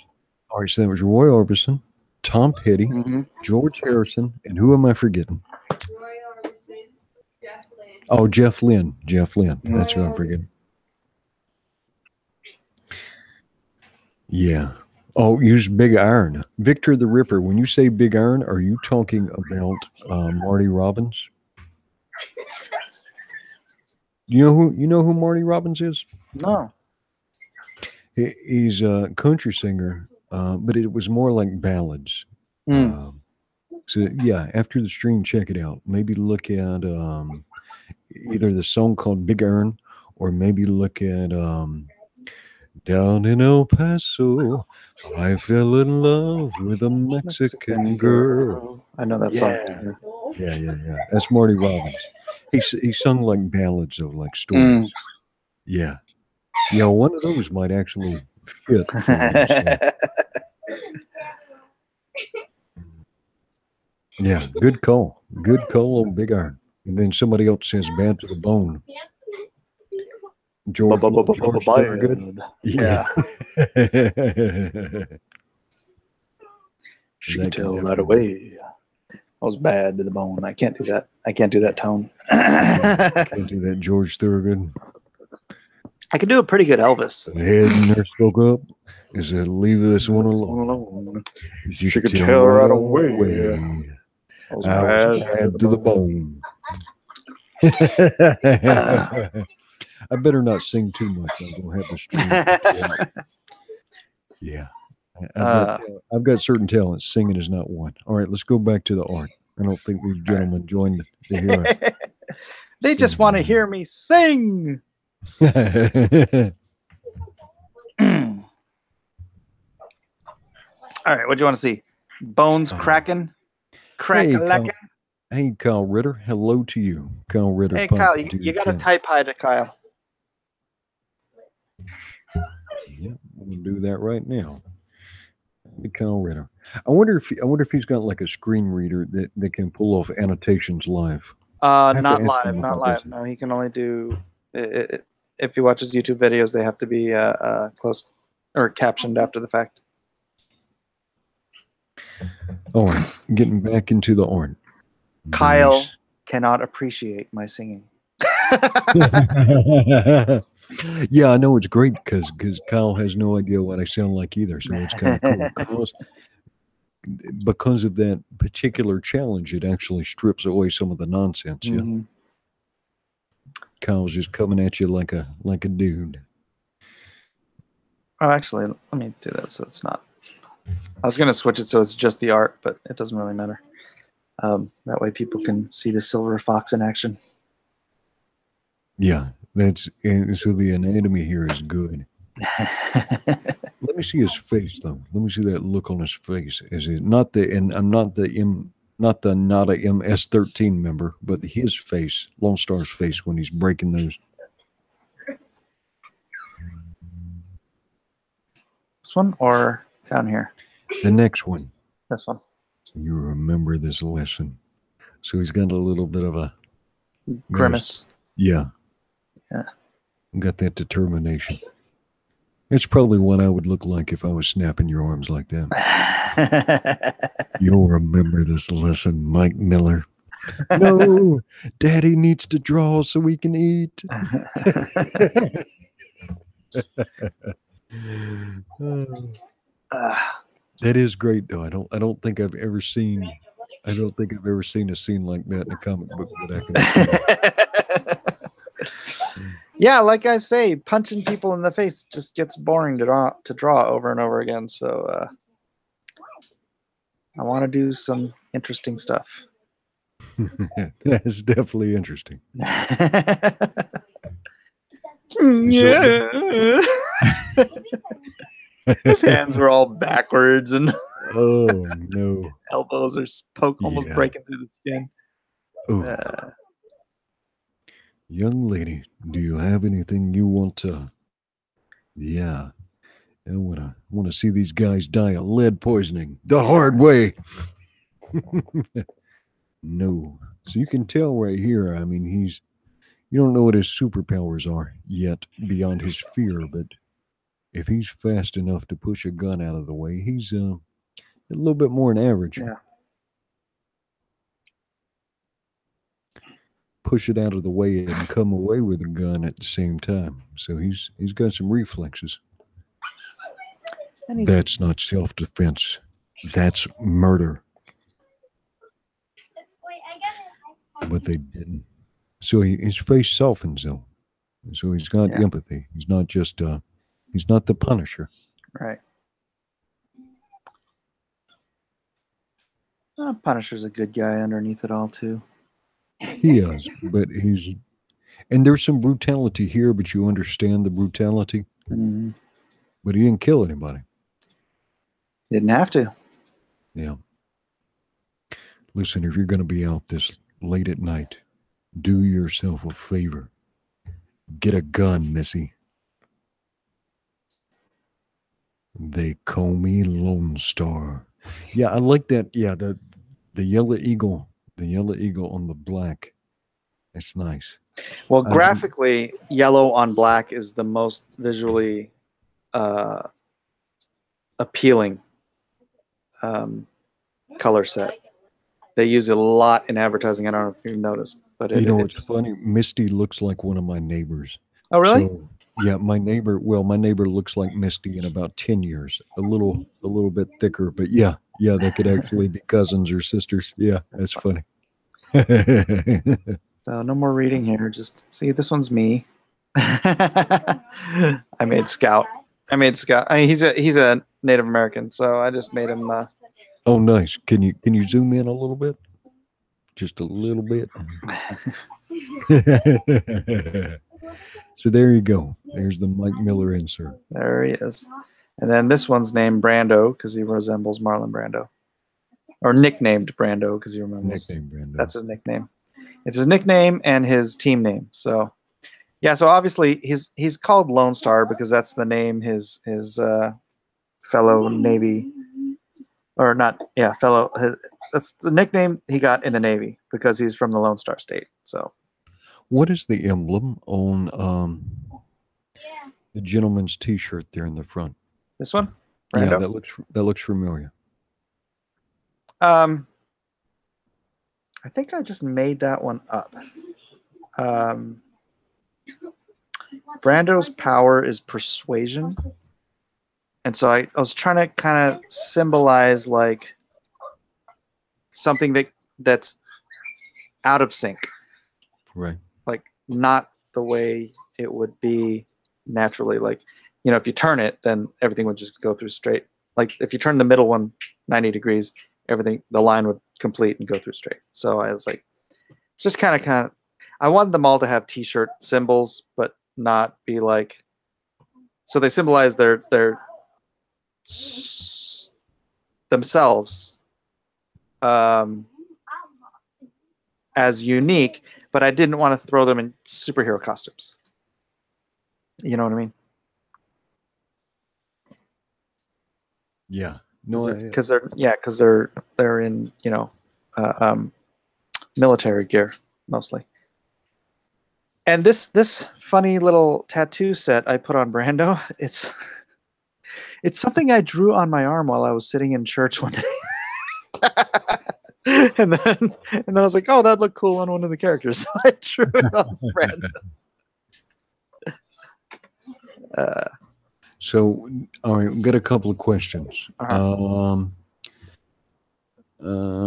All right, so that was Roy Orbison, Tom Petty, George Harrison, and who am I forgetting? Roy Orbison, Jeff Lynne. Oh, Jeff Lynne. That's who I'm forgetting. Yeah. Oh, use Big Iron. Victor the Ripper. When you say Big Iron, are you talking about Marty Robbins? You know who Marty Robbins is? No. He's a country singer, but it was more like ballads. So yeah, after the stream, check it out. Maybe look at either the song called Big Earn, or maybe look at Down in El Paso, I fell in love with a Mexican girl. I know that Yeah. song. Yeah. That's Marty Robbins. He sung like ballads though, like stories. Yeah. Yeah, one of those might actually fit for this. Yeah, good call. Good call on Big Iron. And then somebody else says Bad to the Bone. George Thorogood. Yeah. She She could could tell right definitely- away. I was bad to the bone. I can't do that. I can't do that tone. Can't do that George Thorogood. I can do a pretty good Elvis. The head nurse spoke up and said, leave this one alone. She could tell right away. I was I was bad to the bone. I better not sing too much. I'm gonna have the stream. Yeah. I've got certain talents. Singing is not one. All right, let's go back to the art. I don't think these gentlemen joined to hear us. They just want to hear me sing. All right, what do you want to see? Bones cracking? Crack-a-lacking? Hey, Kyle Ritter. Hello to you. Kyle Ritter. Hey, Kyle, you got to type hi to Kyle. Yeah, I'm going to do that right now. Kyle Ritter. I wonder if he's got like a screen reader that can pull off annotations live. Not live. No, he can only do it. If he watches YouTube videos, they have to be closed or captioned after the fact. All right, getting back into the art. Kyle cannot appreciate my singing. Yeah, I know it's great because Kyle has no idea what I sound like either, so it's kind of cool. Because of that particular challenge, it actually strips away some of the nonsense. Yeah, Kyle's just coming at you like a dude. Oh, actually, let me do that so it's not. I was going to switch it so it's just the art, but it doesn't really matter. That way people can see the silver fox in action. Yeah, so the anatomy here is good. Let me see his face though. Let me see that look on his face. Is it not the I'm not the not a MS-13 member, but his face, Lone Star's face when he's breaking those. This one or down here? The next one. This one. You remember this lesson. So he's got a little bit of a grimace. Yeah. Got that determination. It's probably what I would look like if I was snapping your arms like that. You'll remember this lesson, Mike Miller. No, Daddy needs to draw so we can eat. That is great, though. I don't think I've ever seen. I don't think I've ever seen a scene like that in a comic book that I can. Yeah, like I say, punching people in the face just gets boring to draw over and over again. So I want to do some interesting stuff. That's definitely interesting. Yeah. His hands were all backwards and oh no, elbows are almost breaking through the skin. Young lady, do you have anything you want to? Yeah, I want to see these guys die of lead poisoning the hard way. No, so you can tell right here. I mean, you don't know what his superpowers are yet beyond his fear, but if he's fast enough to push a gun out of the way, he's a little bit more than average. Yeah. Push it out of the way and come away with a gun at the same time. So he's got some reflexes. That's not self-defense. That's murder. But they didn't. So his face softens though. So he's got empathy. He's not just he's not the Punisher. Right. Punisher's a good guy underneath it all too. He is, but he's, and there's some brutality here, but you understand the brutality. Mm. But he didn't kill anybody. Didn't have to. Yeah. Listen, if you're going to be out this late at night, do yourself a favor. Get a gun, Missy. They call me Lone Star. Yeah, I like that. Yeah, the yellow eagle, on the black. It's nice. Well, graphically, yellow on black is the most visually appealing color set. They use it a lot in advertising. I don't know if you've noticed, but it's funny. Misty looks like one of my neighbors. Oh, really? So, yeah, my neighbor looks like Misty in about 10 years. A little bit thicker, but yeah, they could actually be cousins or sisters. Yeah, that's funny. So no more reading here. Just see, this one's me. I made Scout. He's a Native American, so I just made him. Oh, nice. Can you zoom in a little bit? Just a little bit. So there you go. There's the Mike Miller insert. There he is. And then this one's named Brando because he resembles Marlon Brando, or nicknamed Brando because he remembers. Nickname Brando. That's his nickname. It's his nickname and his team name. So, yeah. So obviously he's called Lone Star because that's the name his fellow Navy, or not? Yeah, that's the nickname he got in the Navy because he's from the Lone Star State. So, what is the emblem on the gentleman's T-shirt there in the front? This one? Brando? Yeah, that looks familiar. I think I just made that one up. Brando's power is persuasion. And so I was trying to kind of symbolize like something that's out of sync. Right. Like not the way it would be naturally. Like, if you turn it, then everything would just go through straight. Like if you turn the middle one 90 degrees, the line would complete and go through straight. So I was like, it's just kind of, I wanted them all to have T-shirt symbols, but not be like, so they symbolize their themselves as unique, but I didn't want to throw them in superhero costumes. You know what I mean? Yeah. No, because they're in military gear mostly. And this funny little tattoo set I put on Brando, it's something I drew on my arm while I was sitting in church one day. and then I was like, oh, that looked cool on one of the characters. So I drew it on Brando. So, all right, we've got a couple of questions.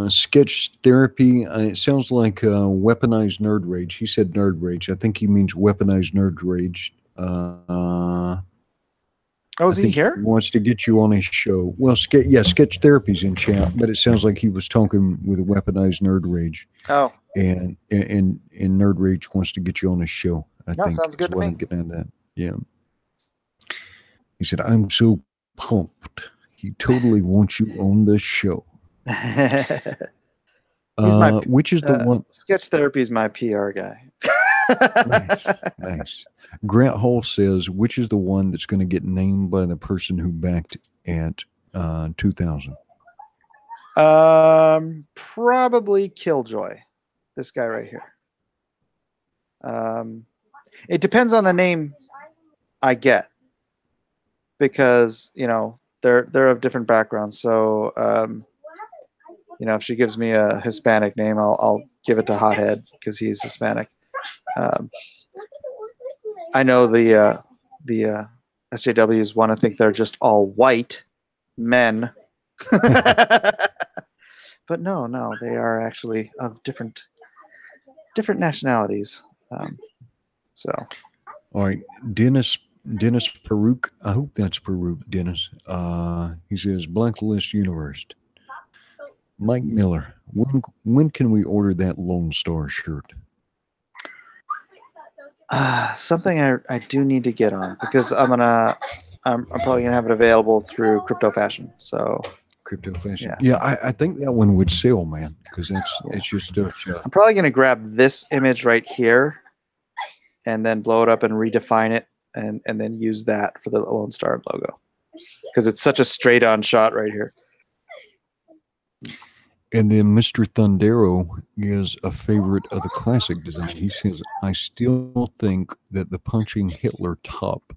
Sketch therapy. It sounds like weaponized nerd rage. He said nerd rage. I think he means weaponized nerd rage. Is he here? He wants to get you on his show. Well, sketch therapy's in chat, but it sounds like he was talking with weaponized nerd rage. Oh, and nerd rage wants to get you on his show. I think sounds good to me. I'm getting at that. Yeah. He said, "I'm so pumped. He totally wants you on the show." Which is the one? Sketch therapy is my PR guy. Nice. Grant Hall says, which is the one that's going to get named by the person who backed at 2000? Probably Killjoy. This guy right here. It depends on the name I get, because they're of different backgrounds. So if she gives me a Hispanic name, I'll give it to Hothead because he's Hispanic. I know the SJWs want to think they're just all white men, but no, they are actually of different nationalities. So, all right, Dennis Peruk. I hope that's Peruk, Dennis. He says Blacklist Universe. Mike Miller, when can we order that Lone Star shirt? Something I do need to get on because I'm probably gonna have it available through Crypto Fashion. So Crypto Fashion. Yeah. Yeah, I think that one would sell, man, because it's just such. I'm probably gonna grab this image right here, and then blow it up and redefine it, and then use that for the Lone Star logo because it's such a straight on shot right here. And then Mr. Thundero is a favorite of the classic design. He says, I still think that the punching Hitler top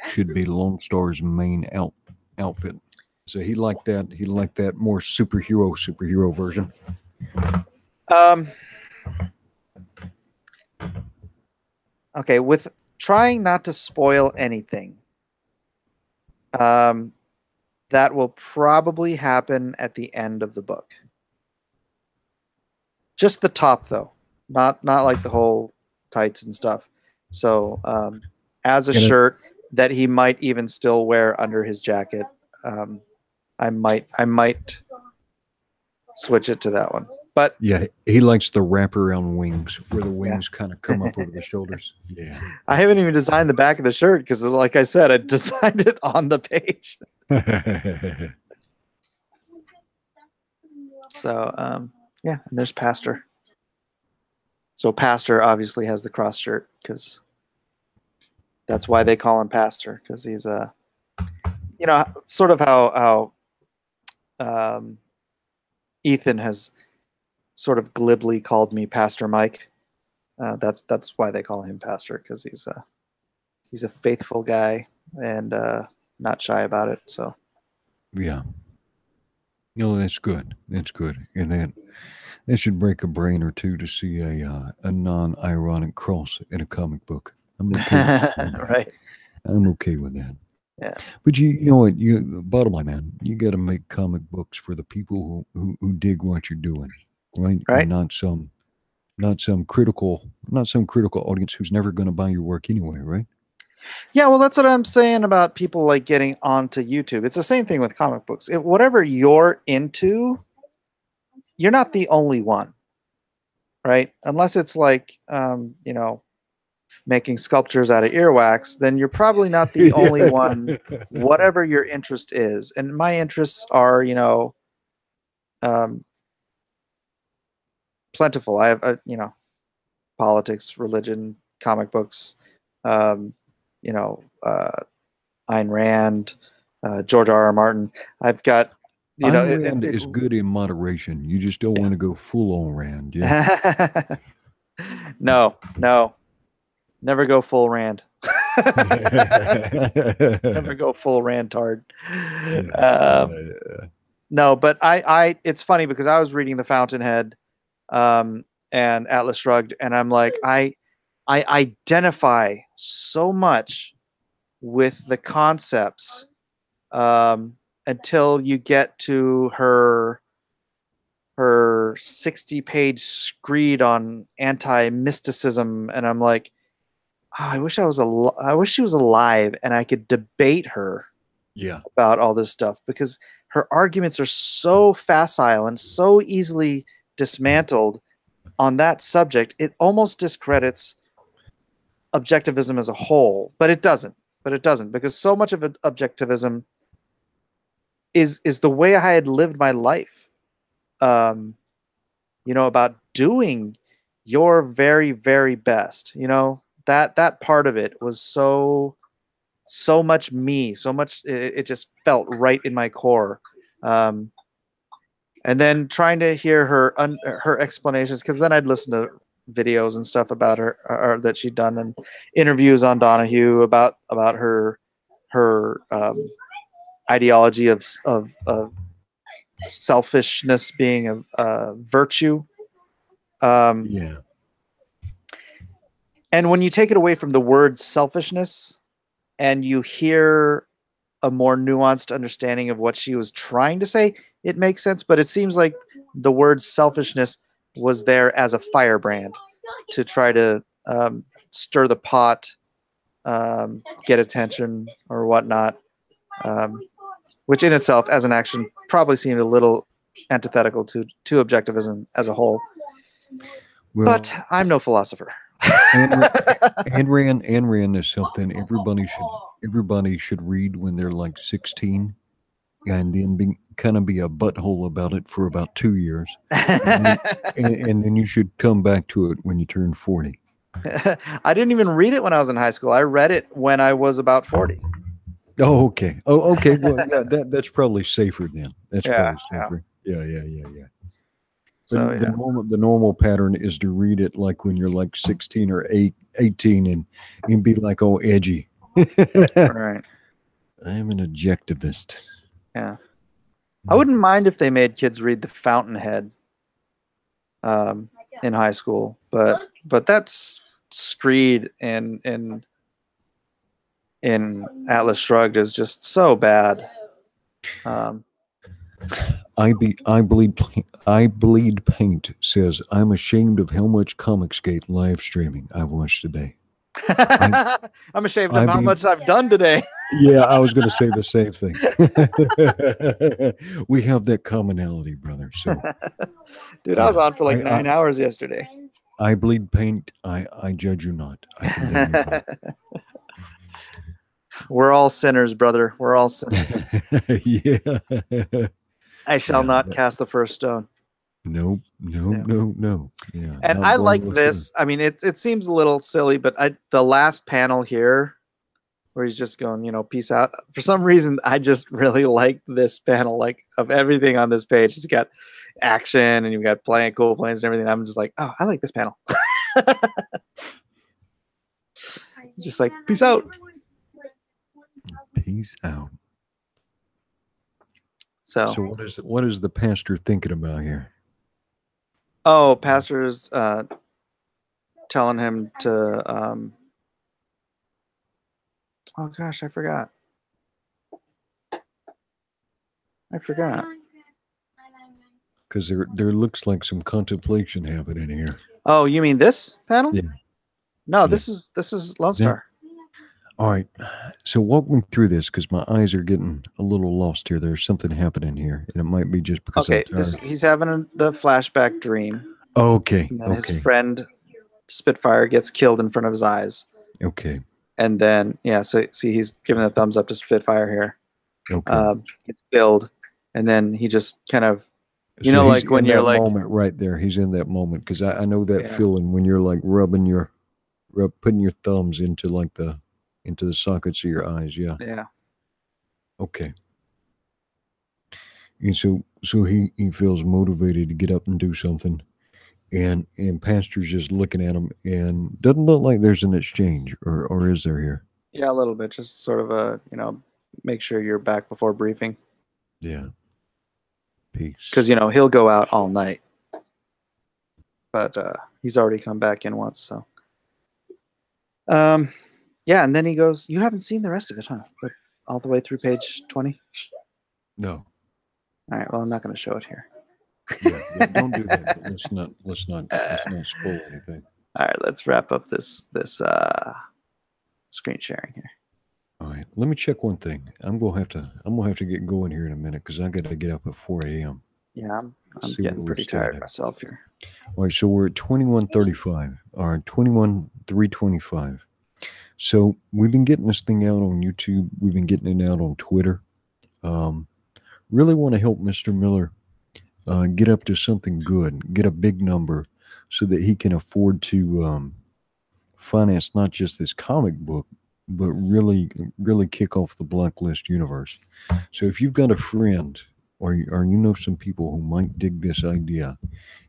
should be Lone Star's main outfit. So he liked that. He liked that more superhero version. Okay, with trying not to spoil anything, that will probably happen at the end of the book. Just the top, though, not like the whole tights and stuff. So, as a shirt that he might even still wear under his jacket, I might switch it to that one. But yeah, he likes the wraparound wings, where the wings kind of come up over the shoulders. Yeah, I haven't even designed the back of the shirt because, like I said, I designed it on the page. So, yeah, and there's Pastor. So Pastor obviously has the cross shirt because that's why they call him Pastor, because he's a, sort of how Ethan has sort of glibly called me Pastor Mike. That's why they call him Pastor, because he's a faithful guy and not shy about it. So yeah. No, that's good. That's good. And that should break a brain or two to see a non-ironic cross in a comic book. I'm okay with that. Right. I'm okay with that. Yeah. But you know what? Bottom line, man, you got to make comic books for the people who dig what you're doing, right? Right. And not some critical audience who's never going to buy your work anyway, right? Yeah, well, that's what I'm saying about people like getting onto YouTube. It's the same thing with comic books. Whatever you're into, you're not the only one, right? Unless it's like, making sculptures out of earwax, then you're probably not the only one, whatever your interest is. And my interests are, plentiful. I have, politics, religion, comic books, Ayn Rand, George R.R. Martin. I've got, Ayn Rand is good in moderation. You just don't want to go full on Rand. Yeah. No. Never go full Rand. Never go full Rantard. No, but it's funny because I was reading The Fountainhead, and Atlas Shrugged, and I'm like, I identify so much with the concepts until you get to her 60-page screed on anti-mysticism, and I'm like, I wish she was alive and I could debate her about all this stuff, because her arguments are so facile and so easily dismantled on that subject. It almost discredits objectivism as a whole, but it doesn't. Because so much of objectivism is the way I had lived my life. About doing your very, very best. That part of it was so much me, so much it just felt right in my core. And then trying to hear her explanations, because then I'd listen to videos and stuff about her, or that she'd done, and interviews on Donahue about her ideology of selfishness being a virtue. And when you take it away from the word selfishness and you hear a more nuanced understanding of what she was trying to say, it makes sense. But it seems like the word selfishness was there as a firebrand to try to stir the pot, get attention or whatnot, which in itself as an action probably seemed a little antithetical to objectivism as a whole. Well, But I'm no philosopher. Ayn Rand is something everybody should read when they're like 16, and then kind of be a butthole about it for about 2 years, and then you should come back to it when you turn 40. I didn't even read it when I was in high school. I read it when I was about 40. Oh, okay. Oh, okay. Well, yeah, that's probably safer then. That's Yeah, probably safer. Yeah. So The normal pattern is to read it like when you're like 16 or 18 and be like, oh, edgy. right. I'm an objectivist. Yeah. I wouldn't mind if they made kids read The Fountainhead in high school, but that's Screed in Atlas Shrugged is just so bad. I bleed paint says I'm ashamed of how much Comicsgate live streaming I've watched today. I'm ashamed of how much I've done today. Yeah, I was going to say the same thing. We have that commonality, brother. So, dude, I was on for like 9 hours yesterday. I bleed paint. I judge you not. I condemn you not. We're all sinners, brother. We're all sinners. Yeah. I shall not cast the first stone. No. Yeah. And I like this. I mean, it seems a little silly, but the last panel here, where he's just going, peace out. For some reason, I just really like this panel. Like, of everything on this page, it's got action and you've got cool planes and everything. I'm just like, oh, I like this panel. Just like, peace out. Peace out. So what is the pastor thinking about here? Oh, pastor's telling him to oh gosh, I forgot. Because there looks like some contemplation happening here. Oh, you mean this panel? Yeah. No, this is Lone Star. All right. So walk me through this because my eyes are getting a little lost here. There's something happening here, and it might be just because I'm tired. He's having the flashback dream. Okay. And then his friend Spitfire gets killed in front of his eyes. Okay. And then so see, he's giving a thumbs up to Spitfire here. Okay. Gets killed, and then he just kind of, like when you're like moment right there. He's in that moment because I know that feeling when you're like putting your thumbs into like the sockets of your eyes. Yeah. Yeah. Okay. And so he feels motivated to get up and do something. And pastor's just looking at him and doesn't look like there's an exchange or is there here? Yeah, a little bit. Just sort of a, make sure you're back before briefing. Yeah. Peace. Because, he'll go out all night. But he's already come back in once, so. Yeah, and then he goes, you haven't seen the rest of it, huh? But all the way through page 20? No. All right, well, I'm not going to show it here. Yeah, don't do that. Let's not spoil anything. All right, let's wrap up this screen sharing here. All right, let me check one thing. I'm gonna have to get going here in a minute because I got to get up at 4 a.m. Yeah, I'm getting pretty tired myself here. All right, so we're at 21:35 or 21:325. So we've been getting this thing out on YouTube. We've been getting it out on Twitter. Really want to help Mr. Miller get up to something good, get a big number so that he can afford to finance not just this comic book, but really kick off the Blacklist universe. So if you've got a friend or some people who might dig this idea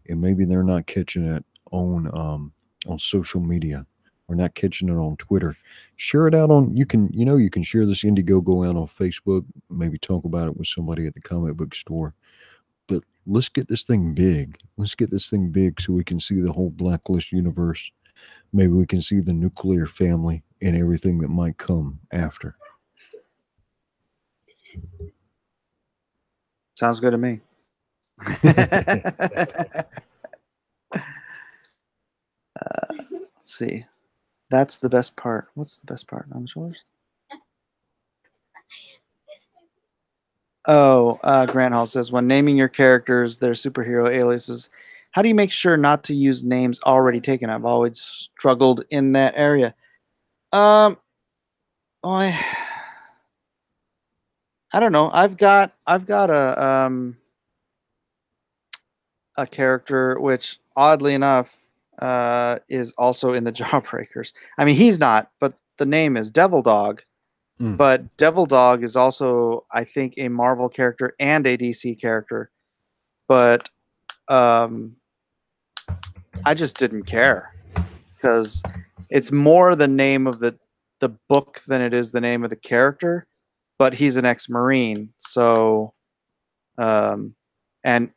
and maybe they're not catching it on social media or not catching it on Twitter, share it out on, you can share this Indiegogo out on Facebook, maybe talk about it with somebody at the comic book store. But let's get this thing big. Let's get this thing big so we can see the whole Blacklist universe. Maybe we can see the nuclear family and everything that might come after. Sounds good to me. Let's see. That's the best part. What's the best part on the shoulders? Grant Hall says, when naming your characters their superhero aliases, how do you make sure not to use names already taken? I've always struggled in that area. Well, I don't know. I've got a character which, oddly enough, is also in the Jawbreakers. I mean, he's not, but the name is Devil Dog. But Devil Dog is also, I think, a Marvel character and a DC character. But I just didn't care because it's more the name of the book than it is the name of the character. But he's an ex-Marine, so and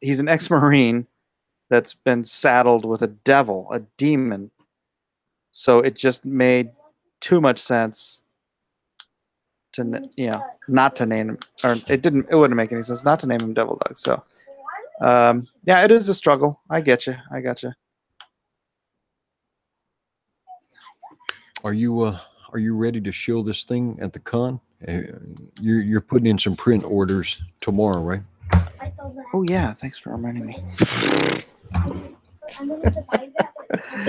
he's an ex-Marine that's been saddled with a devil, a demon. So it just made too much sense to, not to name him, or it wouldn't make any sense not to name him Devil Dog. So yeah, it is a struggle. I get you. Are you ready to show this thing at the con? You're putting in some print orders tomorrow, right? Oh yeah, thanks for reminding me. All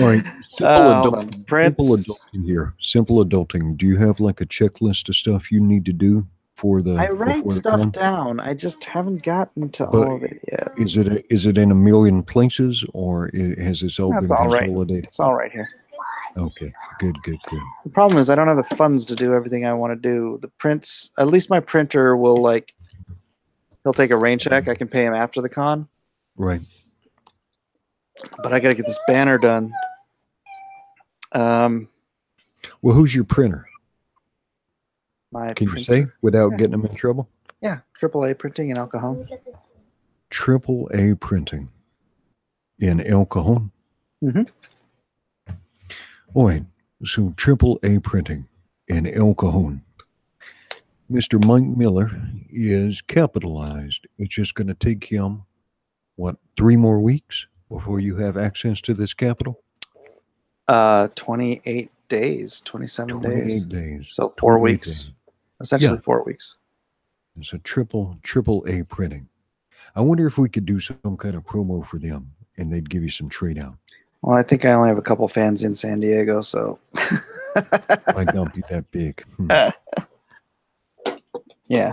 right. Hold on. Simple adulting here. Simple adulting. Do you have like a checklist of stuff you need to do for the? I write stuff down. I just haven't gotten to all of it yet. Is it in a million places, or has this all been consolidated? It's all right here. Okay. Good. The problem is I don't have the funds to do everything I want to do. The prints, at least my printer will he'll take a rain check. I can pay him after the con. Right. But I got to get this banner done. Well, who's your printer? Can you say without getting them in trouble? Yeah, AAA printing in El Cajon. AAA printing in El Cajon. All right, so AAA printing in El Cajon. Mr. Mike Miller is capitalized. It's just going to take him, 3 more weeks before you have access to this capital? 28 days, 27 days. 28 days. So 4 weeks. Days. Essentially 4 weeks. It's a AAA printing. I wonder if we could do some kind of promo for them and they'd give you some trade out. Well, I think I only have a couple fans in San Diego, so might not be that big. Yeah.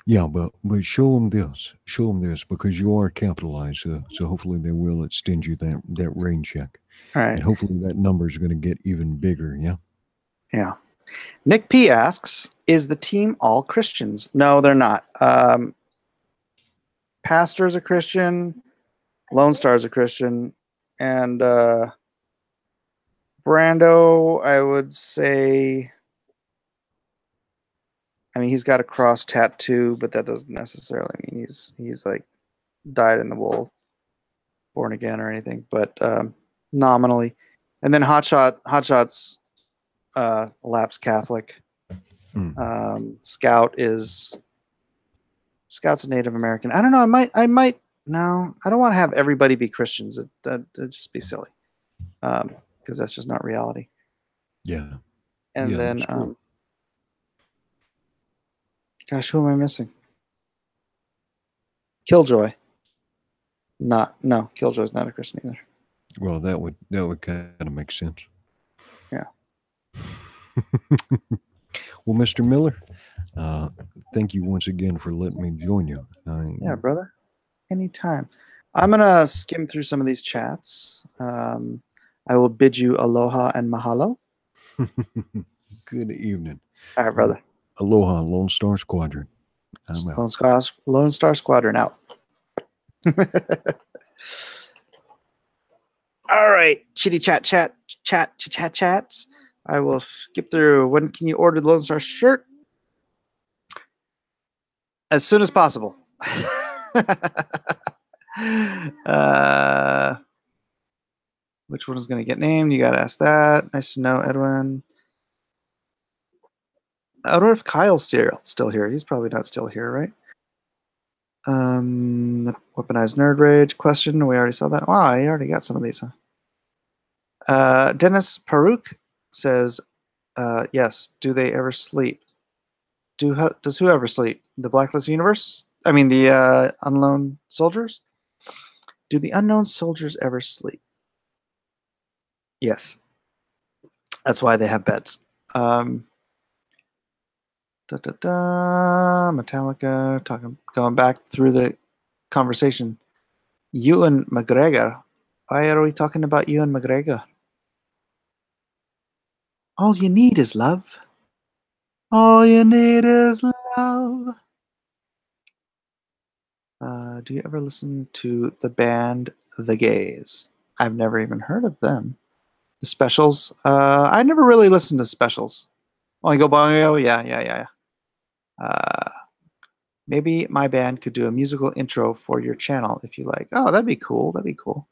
Yeah, but show them this. Show them this because you are capitalized. So hopefully they will extend you that rain check. All right. And hopefully that number is going to get even bigger. Yeah. Yeah. Nick P asks, is the team all Christians? No, they're not. Pastor's a Christian. Lone Star's a Christian. And Brando, I would say, I mean, he's got a cross tattoo, but that doesn't necessarily mean he's like dyed in the wool, born again or anything, but nominally. And then Hotshot's lapsed Catholic. Scout's a Native American. I don't know. I might. No, I don't want to have everybody be Christians. That'd just be silly, because that's just not reality. Yeah. And then, gosh, who am I missing? Killjoy. No, Killjoy's not a Christian either. Well, that would kind of make sense. Yeah. Well, Mr. Miller, thank you once again for letting me join you. Yeah, brother. Anytime. I'm going to skim through some of these chats. I will bid you aloha and mahalo. Good evening. All right, brother. Aloha, Lone Star Squadron. Lone Star Squadron out. All right. Chitty chats. I will skip through. When can you order the Lone Star shirt? As soon as possible. Which one is going to get named? You got to ask that. Nice to know, Edwin. I wonder if Kyle's still here. He's probably not still here, right? Weaponized Nerd Rage question. We already saw that. Wow, I already got some of these, huh? Dennis Paruk says, yes. Do they ever sleep? Does who ever sleep? the Blacklist universe. I mean, the unknown soldiers. Do the unknown soldiers ever sleep? Yes. That's why they have beds. Metallica, going back through the conversation. Ewan McGregor. Why are we talking about Ewan McGregor? All you need is love. All you need is love. Do you ever listen to the band The Gays? I've never even heard of them. The Specials. I never really listened to Specials. Oingo Boingo. Yeah. Maybe my band could do a musical intro for your channel if you like. Oh, that'd be cool. That'd be cool.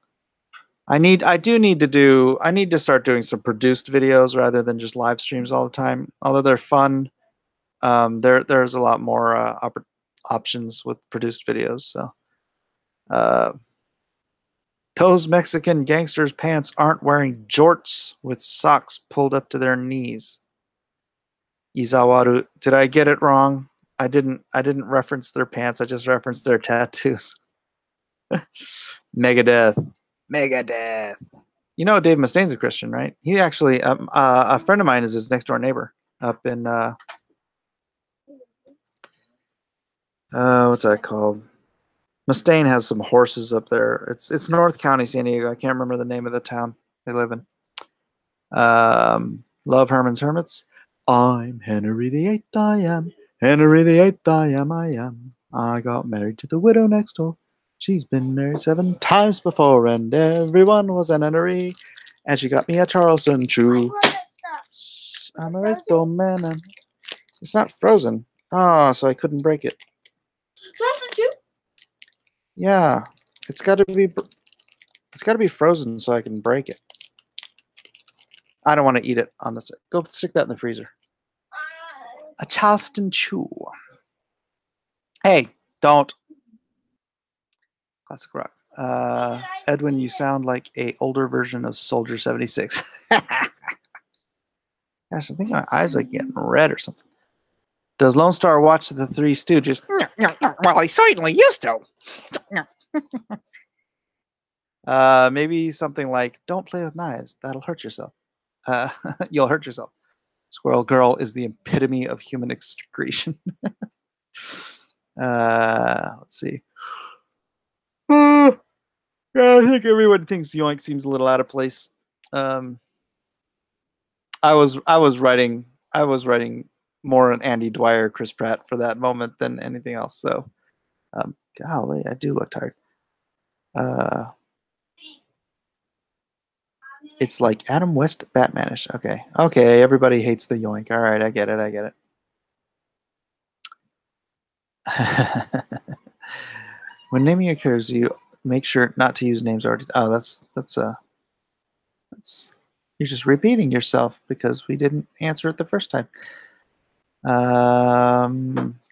I need to start doing some produced videos rather than just live streams all the time. Although they're fun, there's a lot more options with produced videos. So, those Mexican gangsters' pants aren't wearing jorts with socks pulled up to their knees. Izawaru, did I get it wrong? I didn't reference their pants. I just referenced their tattoos. Megadeth. You know, Dave Mustaine's a Christian, right? He actually, a friend of mine is his next door neighbor up in, what's that called? Mustaine has some horses up there. It's North County, San Diego. I can't remember the name of the town they live in. Love Herman's Hermits. I'm Henry VIII, I am. Henry VIII, I am. I got married to the widow next door. She's been married 7 times before, and everyone was an Henry. And she got me a Charleston chew. I'm a rectal man. It's not frozen. Oh, so I couldn't break it. Charleston chew? Yeah, it's got to be frozen so I can break it. I don't want to eat it on the. Go stick that in the freezer. A Charleston chew. Hey, don't. Classic rock. Edwin, you sound like a older version of Soldier 76. Gosh, I think my eyes are getting red or something. Does Lone Star watch the Three Stooges? Well, he certainly used to. Maybe something like, don't play with knives. That'll hurt yourself. You'll hurt yourself. Squirrel Girl is the epitome of human excretion. Let's see. Yeah, I think everyone thinks Yoink seems a little out of place. I was writing more on Andy Dwyer, Chris Pratt for that moment than anything else. So, golly, I do look tired. It's like Adam West Batmanish. Okay, everybody hates the Yoink. All right, I get it. When naming your characters, do you make sure not to use names already? Oh, that's you're just repeating yourself because we didn't answer it the first time.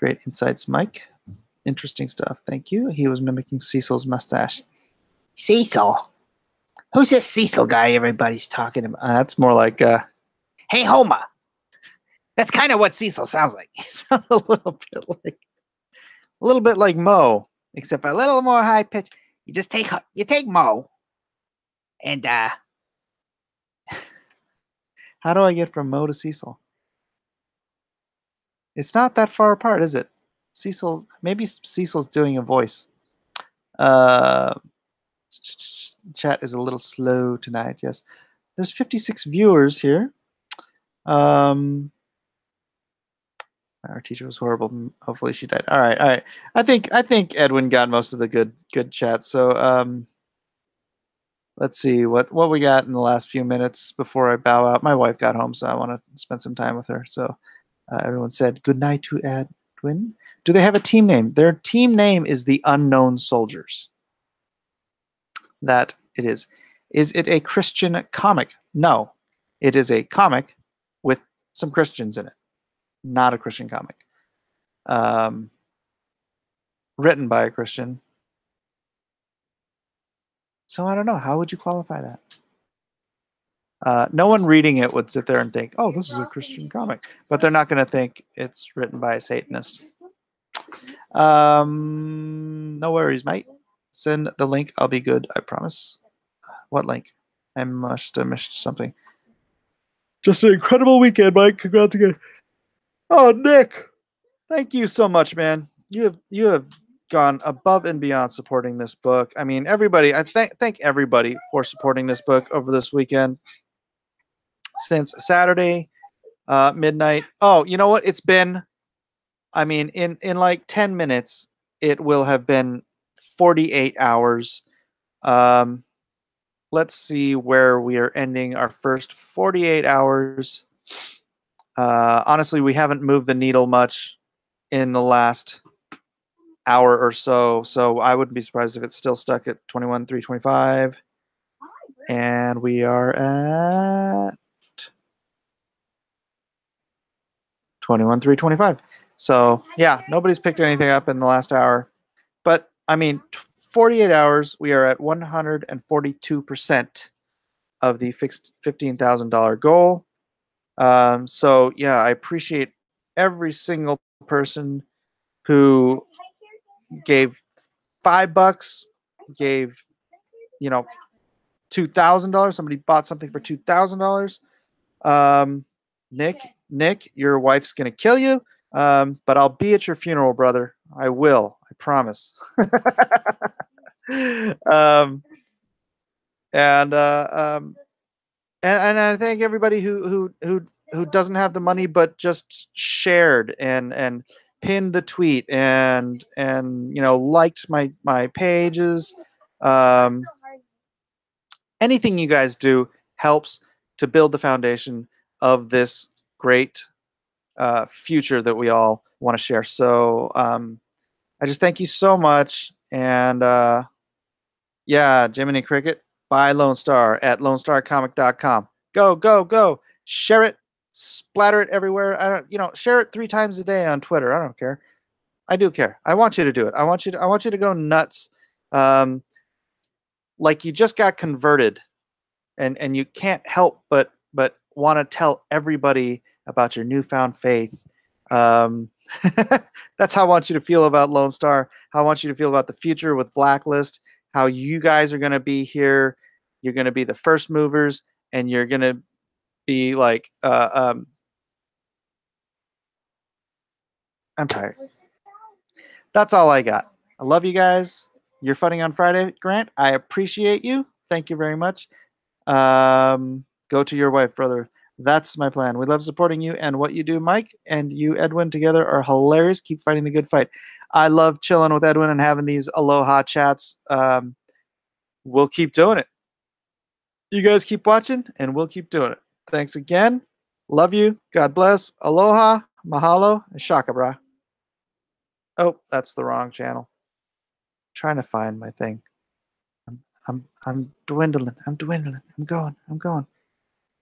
Great insights, Mike. Interesting stuff. Thank you. He was mimicking Cecil's mustache. Cecil? Who's this Cecil guy everybody's talking about? That's more like, hey, Homer. That's kind of what Cecil sounds like. He sounds a little bit like Mo, except a little more high pitch. You just take Mo, and how do I get from Mo to Cecil? It's not that far apart, is it? Maybe Cecil's doing a voice. Chat is a little slow tonight. Yes, there's 56 viewers here. Our teacher was horrible. Hopefully she died. All right. I think Edwin got most of the good chat. So let's see what we got in the last few minutes before I bow out. My wife got home, so I want to spend some time with her. So everyone said good night to Edwin. Do they have a team name? Their team name is the Unknown Soldiers. That it is. Is it a Christian comic? No, it is a comic with some Christians in it. Not a Christian comic. Written by a Christian. So I don't know. How would you qualify that? No one reading it would sit there and think, oh, this is a Christian comic. But they're not going to think it's written by a Satanist. No worries, mate. Send the link. I'll be good. I promise. What link? I must have missed something. Just an incredible weekend, Mike. Congrats again. Oh, Nick. Thank you so much, man. You have gone above and beyond supporting this book. I mean, everybody, I thank everybody for supporting this book over this weekend. Since Saturday, midnight. Oh, you know what? It's been, I mean, in like 10 minutes, it will have been 48 hours. Let's see where we are ending our first 48 hours. Honestly, we haven't moved the needle much in the last hour or so, so I wouldn't be surprised if it's still stuck at 21,325. And we are at 21,325. So yeah, nobody's picked anything up in the last hour. But I mean, 48 hours, we are at 142% of the fixed $15,000 goal. So yeah, I appreciate every single person who gave $5, gave, you know, $2,000. Somebody bought something for $2,000. Nick, your wife's gonna kill you. But I'll be at your funeral, brother. I will. I promise. And I thank everybody who doesn't have the money but just shared and pinned the tweet and liked my pages. Anything you guys do helps to build the foundation of this great future that we all want to share. So I just thank you so much. And yeah, Jiminy Cricket, buy Lone Star at LoneStarComic.com. Go. Share it, splatter it everywhere. I don't, share it 3 times a day on Twitter. I don't care. I do care. I want you to do it. I want you to go nuts. Like you just got converted and you can't help but want to tell everybody about your newfound faith. That's how I want you to feel about Lone Star. How I want you to feel about the future with Blacklist. How you guys are going to be here. You're going to be the first movers, and you're going to be like, I'm tired. That's all I got. I love you guys. You're funny on Friday, Grant. I appreciate you. Thank you very much. Go to your wife, brother. That's my plan. We love supporting you and what you do, Mike, and you, Edwin, together are hilarious. Keep fighting the good fight. I love chilling with Edwin and having these Aloha chats. We'll keep doing it. You guys keep watching, and we'll keep doing it. Thanks again. Love you. God bless. Aloha, mahalo, and shaka, brah. Oh, that's the wrong channel. I'm trying to find my thing. I'm dwindling. I'm going.